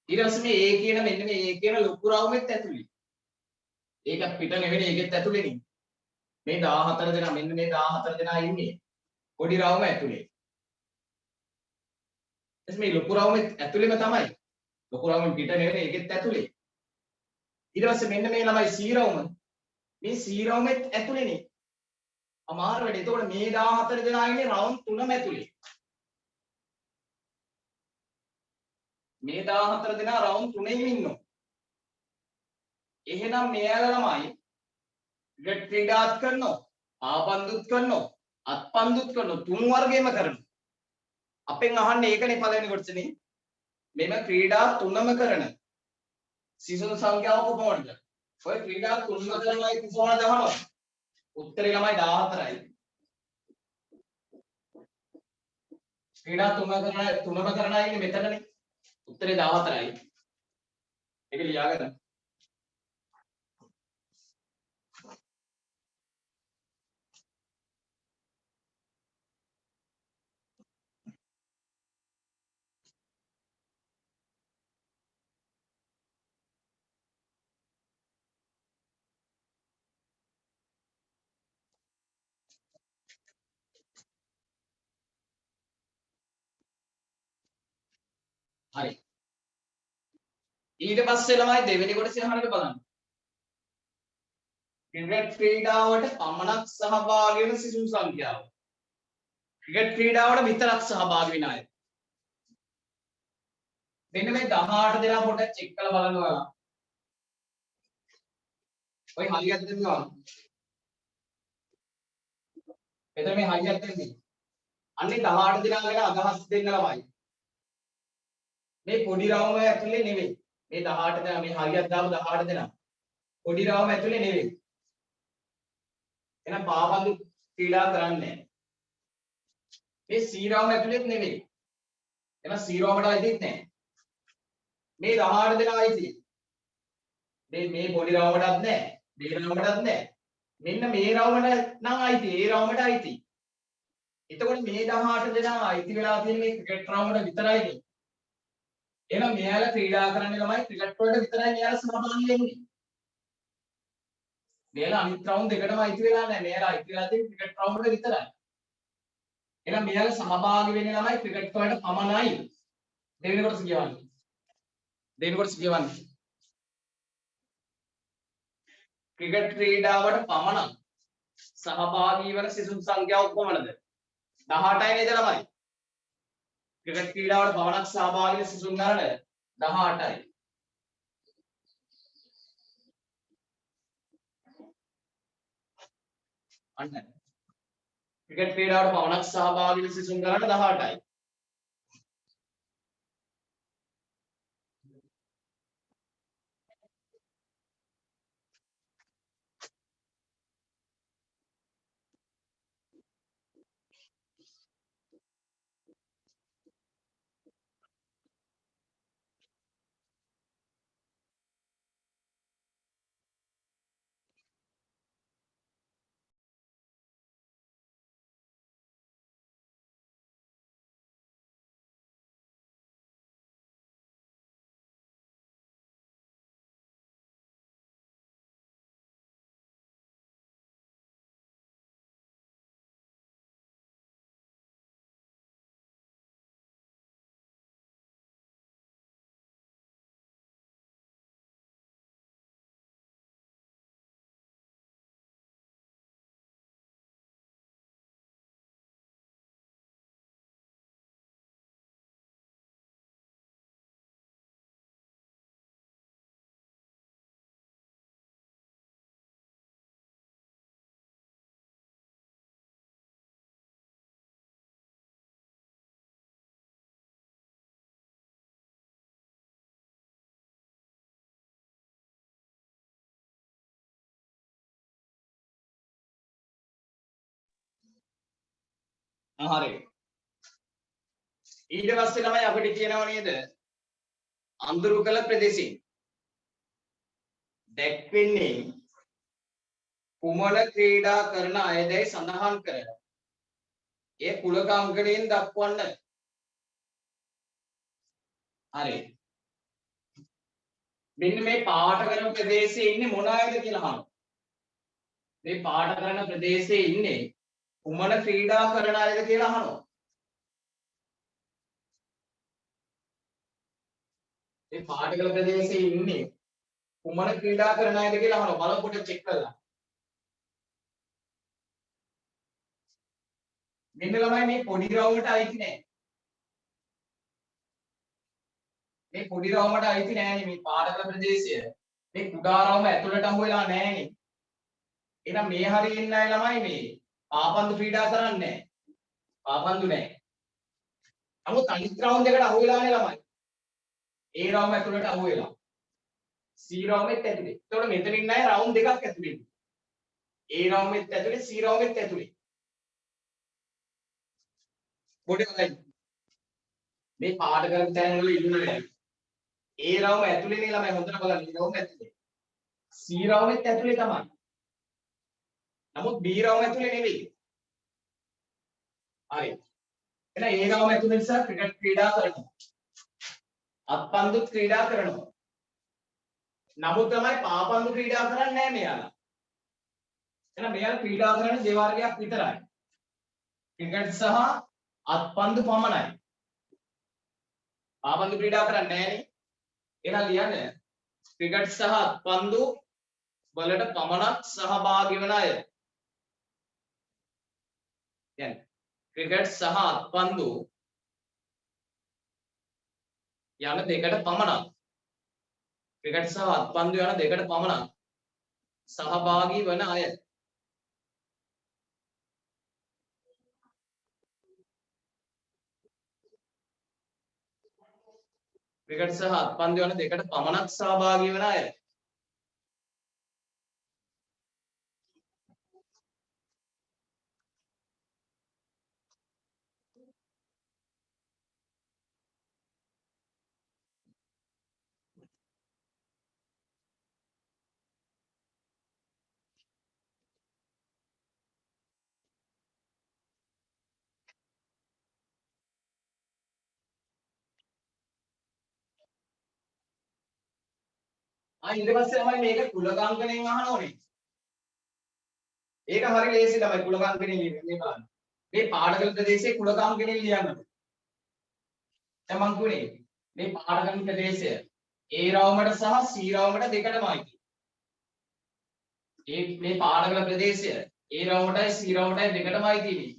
ඊට පස්සේ මේ A කියන මෙන්න මේ A කියන ලොකු රවුමෙත් ඇතුලේ. ඒක පිට නෙවෙයි ඒකෙත් ඇතුලේ නේ. මේ 14 දෙනා මෙන්න මේ 14 දෙනා ඉන්නේ පොඩි රවුම ඇතුලේ. එස් මේ ලොකු රවුමෙත් ඇතුලේම තමයි. ලොකු රවුමෙන් පිට නෙවෙයි ඒකෙත් ඇතුලේ. ඊට පස්සේ මෙන්න මේ ළමයි C රවුම. මේ C රවුමෙත් ඇතුලේනේ. අමාරු වැඩි. එතකොට මේ 14 දෙනා ඉන්නේ රවුම් 3ම ඇතුලේ. මේ 14 දෙනා රවුම් 3ෙම ඉන්නවා. එහෙනම් මෙයාලා ළමයි ක්‍රිකට් ක්‍රීඩාත් කරනවා, ආපන්දුත් කරනවා, අත්පන්දුත් කරනවා, තුන් වර්ගෙම කරනවා. අපෙන් අහන්නේ ඒකනේ පළවෙනි කොටසනේ. මෙම ක්‍රීඩා තුනම කරන සිසුන් සංඛ්‍යාව කොපමණද? ඔය ක්‍රීඩා තුනම කරන අය කොපමණද අහනවා? උත්තරේ ළමයි 14යි. ක්‍රීඩා තුනම කරන අය ඉන්නේ මෙතනනේ. උත්තරේ 14යි. ඒක ලියාගන්න. හරි. ඊට පස්සේ ළමයි දෙවෙනි කොටසේ අහන්න බලන්න. ක්‍රිකට් ක්‍රීඩාවට පමණක් සහභාගී වෙන සිසුන් සංඛ්‍යාව. ක්‍රිකට් ක්‍රීඩාවට විතරක් සහභාගී වෙන අය. මෙන්න මේ 18 දෙනා පොඩ්ඩක් චෙක් කරලා බලන්න ඔයාලා. ඔය හරියටද කියනවා. එතන මේ හරියට දෙන්නේ. අන්නේ 18 දෙනා ගැන අදහස් දෙන්න ළමයි. මේ පොඩි රවුම ඇතුලේ නෙවෙයි. මේ 18 දෙනා මේ හරියට දාපු 18 දෙනා. පොඩි රවුම ඇතුලේ නෙවෙයි. එහෙනම් පාපන්දු ක්‍රීඩා කරන්නේ නැහැ. මේ C රවුම ඇතුලේත් නෙවෙයි. එහෙනම් C රවුමට අයිතිත් නැහැ. මේ 18 දෙනා අයිති. මේ පොඩි රවුමටත් නැහැ. මේ රවුමටත් නැහැ. මෙන්න මේ රවුමට නම් අයිති. ඒ රවුමට අයිති. එතකොට මේ 18 දෙනා අයිති වෙලා තියෙන මේ ක්‍රිකට් රවුමට විතරයිනේ. එහෙනම් මෙයාලා ක්‍රීඩා කරන්නේ ළමයි ක්‍රිකට් වලට විතරයි මෙයාලා සහභාගී වෙන්නේ. මෙයාලා අනිත් රවුම් දෙකටම අයිති වෙලා නැහැ. මෙයාලා අයිති වෙලා තියෙන්නේ ක්‍රිකට් රවුම් වලට විතරයි. එහෙනම් මෙයාලා සහභාගී වෙන්නේ ළමයි ක්‍රිකට් වලට පමණයි. දෙවෙනි කොටස කියවන්න. දෙවෙනි කොටස කියවන්න. ක්‍රිකට් ක්‍රීඩාවට පමණක් සහභාගී වන සිසුන් සංඛ්‍යාව කොපමණද? 18යි නේද ළමයි? ක්‍රිකට් ක්‍රීඩාවට පමණක් සහභාගී වෙන සිසුන් ගණන 18යි. අන්න ක්‍රිකට් ක්‍රීඩාවට පමණක් සහභාගී වෙන සිසුන් ගණන 18යි. හරි. ඊට පස්සේ තමයි අපිට කියනවා නේද? අඳුරු කළ ප්‍රදේශය දැක්වෙන්නේ කුමන ක්‍රීඩා කරන අයදැයි සඳහන් කර ඒ කුලක අංකණයෙන් දක්වන්න. හරි. මෙන්න මේ පාට කරන ප්‍රදේශයේ ඉන්නේ මොන අයද කියලා අහනවා. මේ පාට කරන ප්‍රදේශයේ ඉන්නේ කුමන ක්‍රීඩා කරන අයද කියලා අහනවා. මේ පාට කරන ප්‍රදේශයේ ඉන්නේ කුමන ක්‍රීඩා කරන අයද කියලා අහනවා. බලමු පොඩ්ඩක් චෙක් කරලා. මෙන්න ළමයි මේ පොඩි රවුමට අයිති නෑ. මේ පොඩි රවුමට අයිති නෑනේ මේ පාට කරන ප්‍රදේශය. මේ කුඩා රවුම ඇතුළට අහු වෙලා නෑනේ. එහෙනම් මේ හරිය ඉන්න අය ළමයි මේ පාපන්දු ක්‍රීඩා කරන්නේ නැහැ. පාපන්දු නැහැ. නමුත් අනිත් රවුන්ඩ් එකට අහු වෙලානේ ළමයි. A රවුම ඇතුළට අහු වෙලා. C රවුමෙත් ඇතුලේ. එතකොට මෙතන ඉන්න අය රවුන්ඩ් දෙකක් ඇතුලේ. A රවුමෙත් ඇතුලේ C රවුමෙත් ඇතුලේ. පොඩි අය මේ පාඩ කරන තැන් වල ඉන්න අය A රවුම ඇතුලේනේ ළමයි හොඳට බලන්න. A රවුම ඇතුලේ. C රවුමෙත් ඇතුලේ තමයි. නමුත් B රවුම ඇතුලේ නෙවෙයි. හරි. එහෙනම් A රවුම ඇතුලේ නිසා ක්‍රිකට් ක්‍රීඩා කරනවා. අත්පන්දු ක්‍රීඩා කරනවා. නමුත් තමයි පාපන්දු ක්‍රීඩා කරන්නේ නැහැ මෙයාලා. එහෙනම් මෙයාලා ක්‍රීඩා කරන්නේ දෙවර්ගයක් විතරයි. ක්‍රිකට් සහ අත්පන්දු පමණයි. පාපන්දු ක්‍රීඩා කරන්නේ නැහැනේ. එහෙනම් ලියන්න ක්‍රිකට් සහ අත්පන්දු වලට පමණක් සහභාගී වන අය. දැන් ක්‍රිකට් සහ අත්පන්දු යන දෙකට පමණක් ක්‍රිකට් සහ අත්පන්දු යන දෙකට පමණක් සහභාගී වන අය. ක්‍රිකට් සහ අත්පන්දු යන දෙකට පමණක් සහභාගී වන අය. ඊට පස්සේ තමයි මේක කුලකාංකණයෙන් අහන ඕනේ. ඒක හරි ලේසි තමයි කුලකාංකණයෙන් ලියන්නේ මේ බලන්න. මේ පාඩකල ප්‍රදේශයේ කුලකාංකණයෙන් ලියන්න. දැන් මං කියුනේ මේ පාඩකල ප්‍රදේශය A රවුමට සහ C රවුමට දෙකටමයි. මේ පාඩකල ප්‍රදේශය A රවුමටයි C රවුමටයි දෙකටමයි තියෙන්නේ.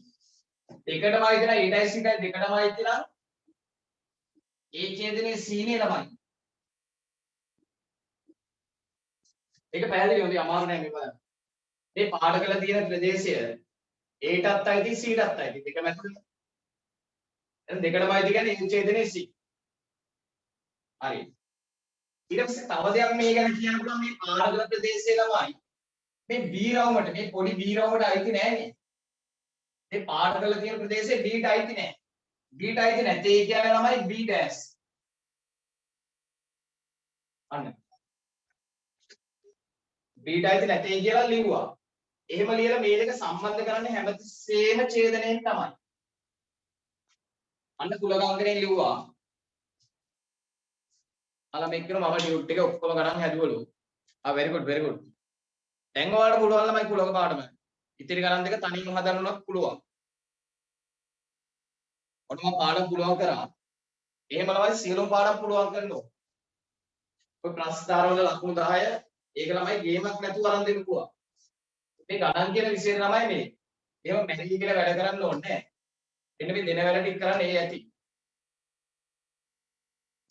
දෙකටමයි කියලා A යි C යි දෙකටමයි කියලා A ඡේදනයේ C නේ ළමයි. ඒක පැහැදිලි හොඳයි අමාරු නෑ මේ බලන්න. මේ පාඩකල තියෙන ප්‍රදේශය A ටත් අයිති C ටත් අයිති දෙකම ඇතුළේ. එහෙනම් දෙකටම අයිති කියන්නේ A ඡේදනයේ C. හරි. ඊට පස්සේ තව දෙයක් මේ ගැන කියන්න පුළුවන් මේ පාඩකල ප්‍රදේශයේ ළමයි මේ B රවුමට මේ පොඩි B රවුමට අයිති නෑනේ. මේ පාඩකල තියෙන ප්‍රදේශයේ B ට අයිති නෑ. B ට අයිති නැtei කියන්නේ ළමයි B ඩෑෂ්. අන්න B ට අයිති නැtei කියලා ලිව්වා. එහෙම ලියලා මේ දෙක සම්බන්ධ කරන්නේ හැමතිස්සෙම ඡේදනයෙන් තමයි. අන්න කුලකාංකණයෙන් ලිව්වා. අලා මේක කරන මම ඩියුට් එක ඔක්කොම ගණන් හැදුවලු. very good very good. දැන් ඔයාලට පුළුවන් ළමයි කුලක පාඩම. ඉතිරි ගණන් දෙක තනියම හදන්නවත් පුළුවන්. ඔන්න මම පාඩම් පුළුවන් කරා. එහෙම ළමයි සියලුම පාඩම් පුළුවන් කරනවා. ඔය ප්‍රස්තාරවල ලකුණු 10 ඒක ළමයි ගේමක් නැතුව අරන් දෙන්න පුළුවන්. මේ ගණන් කියන විෂය තමයි මේ. එහෙම මැනේජ් කියලා වැඩ කරන්න ඕනේ නැහැ. එන්න මේ දෙන වැඩ ටික කරන්න ඒ ඇති.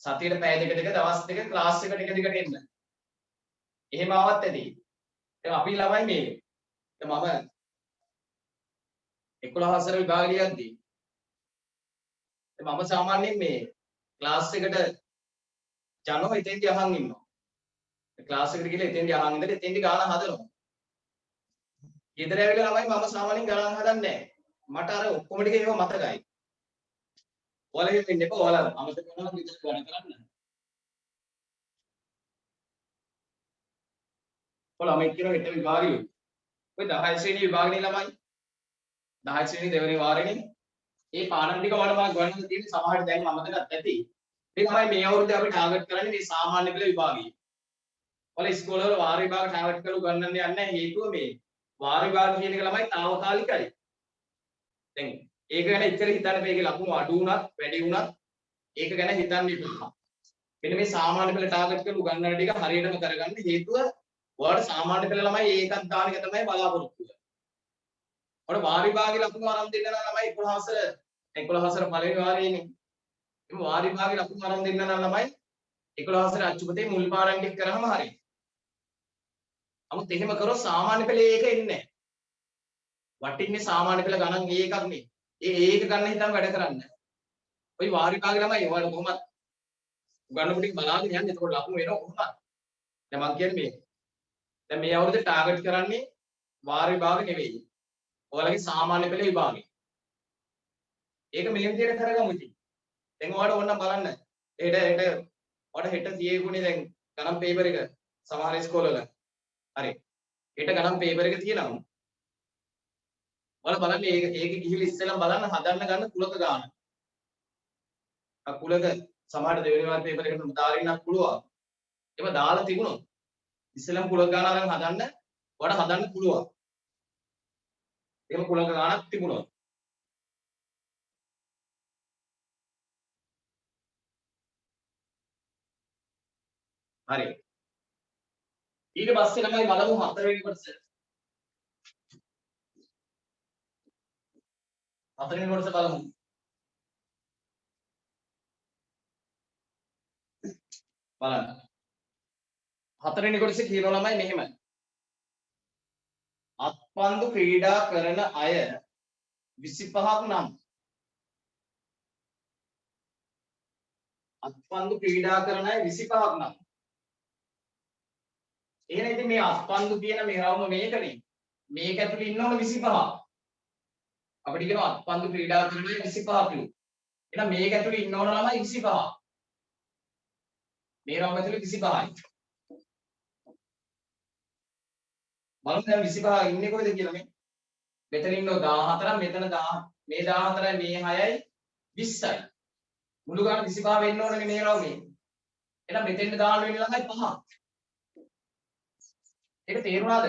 සතියේ පැය දෙක දවස් දෙක ක්ලාස් එක ටික ටිකට එන්න. එහෙම ආවත් ඇති. දැන් අපි ළමයි මේ මම 11 වසර විභාග ලියද්දී මම සාමාන්‍යයෙන් මේ ක්ලාස් එකට යනවා එතෙන්දී අහන් ඉන්නවා. ක්ලාස් එකට ගිහලා එතෙන්දී අහන් ඉඳලා එතෙන්දී ගාන හදනවා. ගෙදර ඇවිල්ලා ළමයි මම සාමාන්‍යයෙන් ගණන් හදන්නේ නැහැ. මට අර ඔක්කොම ටික ඒවා මතකයි. ඔයාලගේ වෙන්න එපා. ඔයාලා අමතක කරනවා විතර වැඩ කරන්න. ඔයාලා මේ කියන හෙට විභාගෙ. ඔය 10 ශ්‍රේණි විභාගනේ ළමයි. 10 ශ්‍රේණි දෙවෙනි වාරේනේ. ඒ පාඩම් ටික ඔයාලා මම ගොඩනගලා තියෙන සමහරට දැන් අමතකත් ඇති. මේ තමයි මේ අවුරුද්දේ අපි ටාගට් කරන්නේ මේ සාමාන්‍ය පෙළ විභාගය. ඔයාලා ඉස්කෝලේ වල වාර විභාග ටාගට් කරලා ගන්නන්න යන්නේ නැහැ. හේතුව මේ වාර විභාග කියන එක ළමයි తాවකාලිකයි. දැන් ඒක ගැන ඉතර හිතන්න බෑ. ඒකේ ලකුණු අඩු වුණත් වැඩි වුණත් ඒක ගැන හිතන්න ඉපදුනා. මෙන්න මේ සාමාන්‍ය පෙළ ටාගට් කරලා උගන්වන ටික හරියටම කරගන්න හේතුව ඔයාලට සාමාන්‍ය පෙළ ළමයි ඒකත් දාන එක තමයි බලාපොරොත්තු වෙන්නේ. ඔයාලට වාර විභාගේ ලකුණු අරන් දෙන්න නම් ළමයි 11 පළවෙනි වාරයේනේ. මේ වාර විභාගේ ලකුණු අරන් දෙන්න නම් ළමයි 11 අච්චුපතේ මුල් පාඩම් ටික කරාම හරියි. නමුත් එහෙම කරොත් සාමාන්‍ය පෙළේ ඒක එන්නේ නැහැ. වටින්නේ සාමාන්‍ය පෙළ ගණන් ඒකක් නේ. ඒක ගන්න හිතන් වැඩ කරන්න. ඔය වාර විභාගේ ළමයි ඔයාලා කොහොමද උගන්නපු ටික බලාගෙන යන්නේ. එතකොට ලකුණු එනවා කොහොමද? දැන් මම කියන්නේ මේ. දැන් මේ අවුරුද්දේ ටාගට් කරන්නේ වාර විභාග නෙවෙයි. ඔයාලගේ සාමාන්‍ය පෙළ විභාගේ. ඒක මේ විදිහට කරගමු ඉතින්. දැන් ඔයාලට ඕන නම් බලන්න. ඔයාලට හෙට තියෙන්නේ දැන් ගණන් පේපර් එක සමහර ඉස්කෝලවල. හරි. හෙට ගණන් පේපර් එක තියෙනවා. ඔයාලා බලන්න ඒක ගිහිලි ඉස්සෙල්ලම බලන්න හදන්න ගන්න කුලක ගන්න. කුලක සමහර දෙවෙනි වාර පේපර් එකට උදාරින්නක් පුළුවන්. ඒව දාලා තිබුණොත් ඉස්සෙල්ලම කුලක ගන්න අරන් හදන්න ඔයාලට හදන්න පුළුවන්. එහෙම කුලක ගන්නක් තිබුණොත්. හරි. ඊට පස්සේ ළමයි බලමු 4 වෙනි කොටස. 4 වෙනි කොටස බලමු. බලන්න. 4 වෙනි කොටසේ කියනවා ළමයි මෙහෙම. අත්පන්දු ක්‍රීඩා කරන අය 25ක් නම් අත්පන්දු ක්‍රීඩා කරන අය 25ක් නම් එහෙනම් ඉතින් මේ අත්පන්දු කියන මේ රවුම මේකනේ. මේක ඇතුලේ ඉන්න ඕන 25. අපිට කියනවා අත්පන්දු ක්‍රීඩා කරන අය 25 කිලෝ. එහෙනම් මේක ඇතුලේ ඉන්න ඕන ළමයි 25. මේ රවුම ඇතුලේ 25යි. බලමු දැන් 25 ඉන්නේ කොහෙද කියලා මේ. මෙතන ඉන්නෝ 14ක් මෙතන 10 මේ 14යි මේ 6යි 20යි. මුළු ගාන 25 වෙන්න ඕනනේ මේ රවුමේ. එහෙනම් මෙතෙන් දාන්න වෙන්නේ ළමයි 5. ඒක තේරුණාද?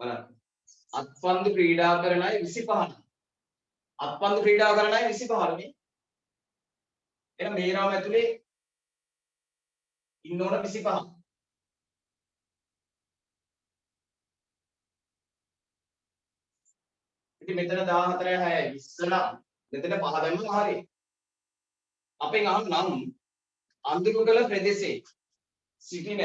බලන්න. අත්පන්දු ක්‍රීඩා කරන අය 25. අත්පන්දු ක්‍රීඩා කරන අය 25 නේ. එහෙනම් මේ රවුම ඇතුලේ ඉන්න ඕන 25. ඉතින් මෙතන 14යි 6යි 20 නම් මෙතන 5 දැම්මම හරියි. අපෙන් අහන්නම් අන්තිමකල ප්‍රදේශයේ සිටින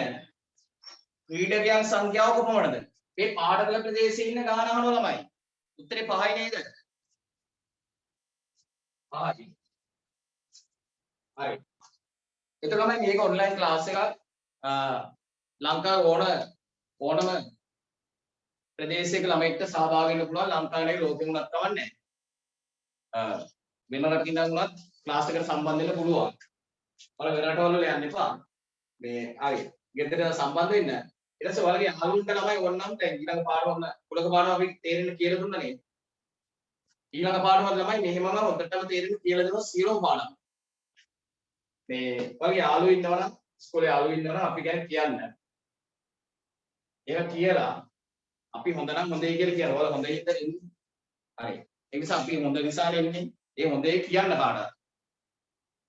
ක්‍රීඩකයන් සංඛ්‍යාව කොපමණද? මේ පාඩකල ප්‍රදේශයේ ඉන්න ගාන අහනවා ළමයි. උත්තරේ 5යි නේද? 5යි. හරි. එතකොට ළමයි මේක ඔන්ලයින් ක්ලාස් එකක් ලංකාවේ ඕනම ප්‍රදේශයක ළමයින්ට සහභාගී වෙන්න පුළුවන්. ලංකාවේ ලෝකෙ උනත් කවන්නේ නැහැ. වෙන රටකින් වුණත් ක්ලාස් එකට සම්බන්ධ වෙන්න පුළුවන්. ඔයාලා වෙන රටවල වල යන්න එපා. මේ හරි. ගෙදර සම්බන්ධ වෙන්න. ඊට පස්සේ ඔයාලගේ යාළුවන්ට ළමයි ඕනනම් දැන් ඊළඟ පාඩම ඔන්න කුලක පාඩම අපි තේරෙන්න කියලා දුන්නා නේද? ඊළඟ පාඩම ළමයි මෙහෙමම හොඳටම තේරෙන්න කියලා දෙනවා සීරෝ පාඩම. මේ ඔයාලගේ යාළුවෝ ඉන්නවනම් ඉස්කෝලේ යාළුවෝ ඉන්නවනම් අපි ගැන කියන්න. ඒක කියලා අපි හොඳ නම් හොඳයි කියලා කියනවා. ඔයාලා හොඳයි හින්දා ඉන්නේ. හරි. ඒ නිසා අපි හොඳ නිසානේ ඉන්නේ. ඒ හොඳේ කියන්න කාටද?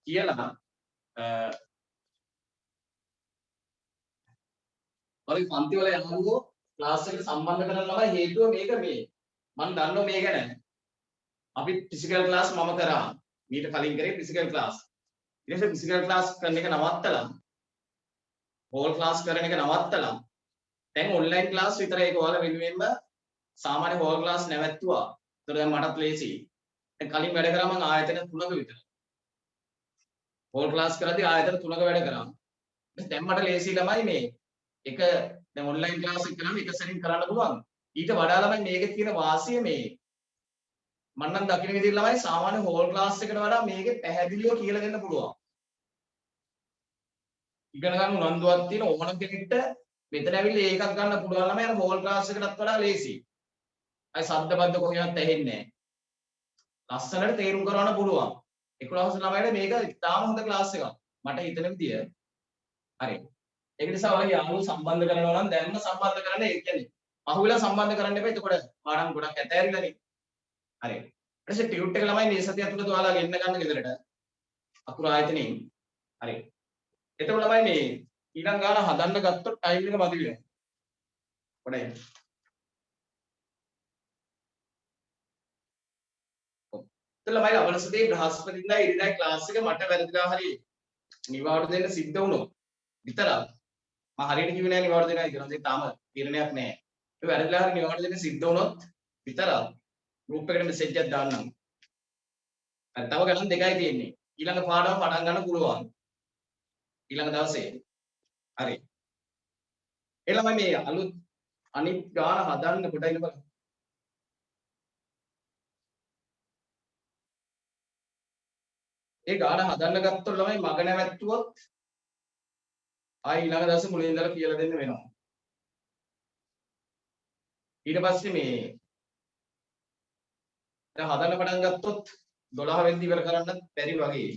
කියලා ඔයාලගේ පන්ති වල යනකොට ක්ලාස් එකට සම්බන්ධ කරන ළමයි හේතුව මේක මේ. මම දන්නවා මේ ගැන. අපි ෆිසිකල් ක්ලාස් මම කරා. මීට කලින් කරේ ෆිසිකල් ක්ලාස්. ඊට පස්සේ ෆිසිකල් ක්ලාස් කරන එක නවත්තලා හෝල් ක්ලාස් කරන එක නවත්තලා දැන් ඔන්ලයින් ක්ලාස් විතරයි ඒක ඔයාලා වෙනුවෙන්ම සාමාන්‍ය හෝල් ක්ලාස් නැවැත්තුවා. ඒතර දැන් මටත් ලේසි. දැන් කලින් වැඩ කරා මම ආයතන 3ක විතර. හෝල් ක්ලාස් කරද්දී ආයතන 3ක වැඩ කරා. දැන් මට ලේසි ළමයි මේ එක දැන් ඔන්ලයින් ක්ලාස් එක කරාම එක සැරින් කරන්න පුළුවන්. ඊට වඩා ළමයි මේකේ තියෙන වාසිය මේ මම නම් දකින්න විදිහට ළමයි සාමාන්‍ය හෝල් ක්ලාස් එකට වඩා මේකේ පැහැදිලිව කියලා දෙන්න පුළුවන්. ඉගෙන ගන්න උනන්දුවක් තියෙන ඕනම කෙනෙක්ට මෙතන ඇවිල්ලා ඒකක් ගන්න පුළුවන් ළමයි අර හෝල් ක්ලාස් එකටත් වඩා ලේසි. අය සද්ද බද්ද කොහෙවත් ඇහෙන්නේ නැහැ. ලස්සනට තේරුම් කරවන්න පුළුවන්. 11 ළමයිට මේක ඉතාම හොඳ ක්ලාස් එකක්. මට හිතෙන විදිය. හරි. ඒක නිසා ඔයාලා යාළුවෝ සම්බන්ධ කරනවා නම් දැන්ම සම්බන්ධ කරන්න. ඒ කියන්නේ අහුවෙලා සම්බන්ධ කරන්න එපා. එතකොට පාඩම් ගොඩක් ඇතෑරිලානේ. හරි. ඊට පස්සේ ටියුට් එක ළමයි මේ සතිය ඇතුළත ඔයාලා ගෙන්න ගන්න ගෙදරට. අකුර ආයතනෙන්. හරි. එතකොට ළමයි මේ ඊළඟ ගාන හදන්න ගත්තොත් ටයිම් එක මදි වෙනවා. පොඩයි. ළමයි අවලසදී බ්‍රහස්පතින්දා ඉරිදා ක්ලාස් එක මට වැරදිලා හරි නිවාඩු දෙන්න සිද්ධ වුණොත් විතරක් මම හරියට කිව්වේ නෑ නිවාඩු දෙනවා කියලා. ඒ තාම තීරණයක් නෑ. ඒ වැරදිලා හරි නිවාඩු දෙන්න සිද්ධ වුණොත් විතරක් ගෲප් එකට මෙසේජ් එකක් දාන්නම්. අර තව ගණන් දෙකයි තියෙන්නේ. ඊළඟ පාඩම පටන් ගන්න පුළුවන්. ඊළඟ දවසේ. හරි. ඒ ළමයි මේ අලුත් අනිත් ගාන හදන්න කොටයින බලන්න. ඒ ගාන හදන්න ගත්තොත් ළමයි මග නැවැත්තුවොත් ආයි ඊළඟ දවසේ මුලින් ඉඳලා කියලා දෙන්න වෙනවා. ඊට පස්සේ මේ දැන් හදන්න පටන් ගත්තොත් 12 වෙනිදා ඉවර කරන්නත් බැරි වගේ.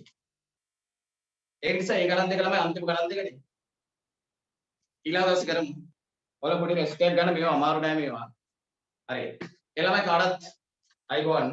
ඒ නිසා ඒ ගණන් දෙක ළමයි අන්තිම ගණන් දෙකනේ. ඊළඟ දවසේ කරමු. ඔයාලා පොඩි රෙස්ට් එකක් ගන්න මේවා අමාරු නෑ මේවා. හරි. ඒ ළමයි කාටත් අයිබෝන්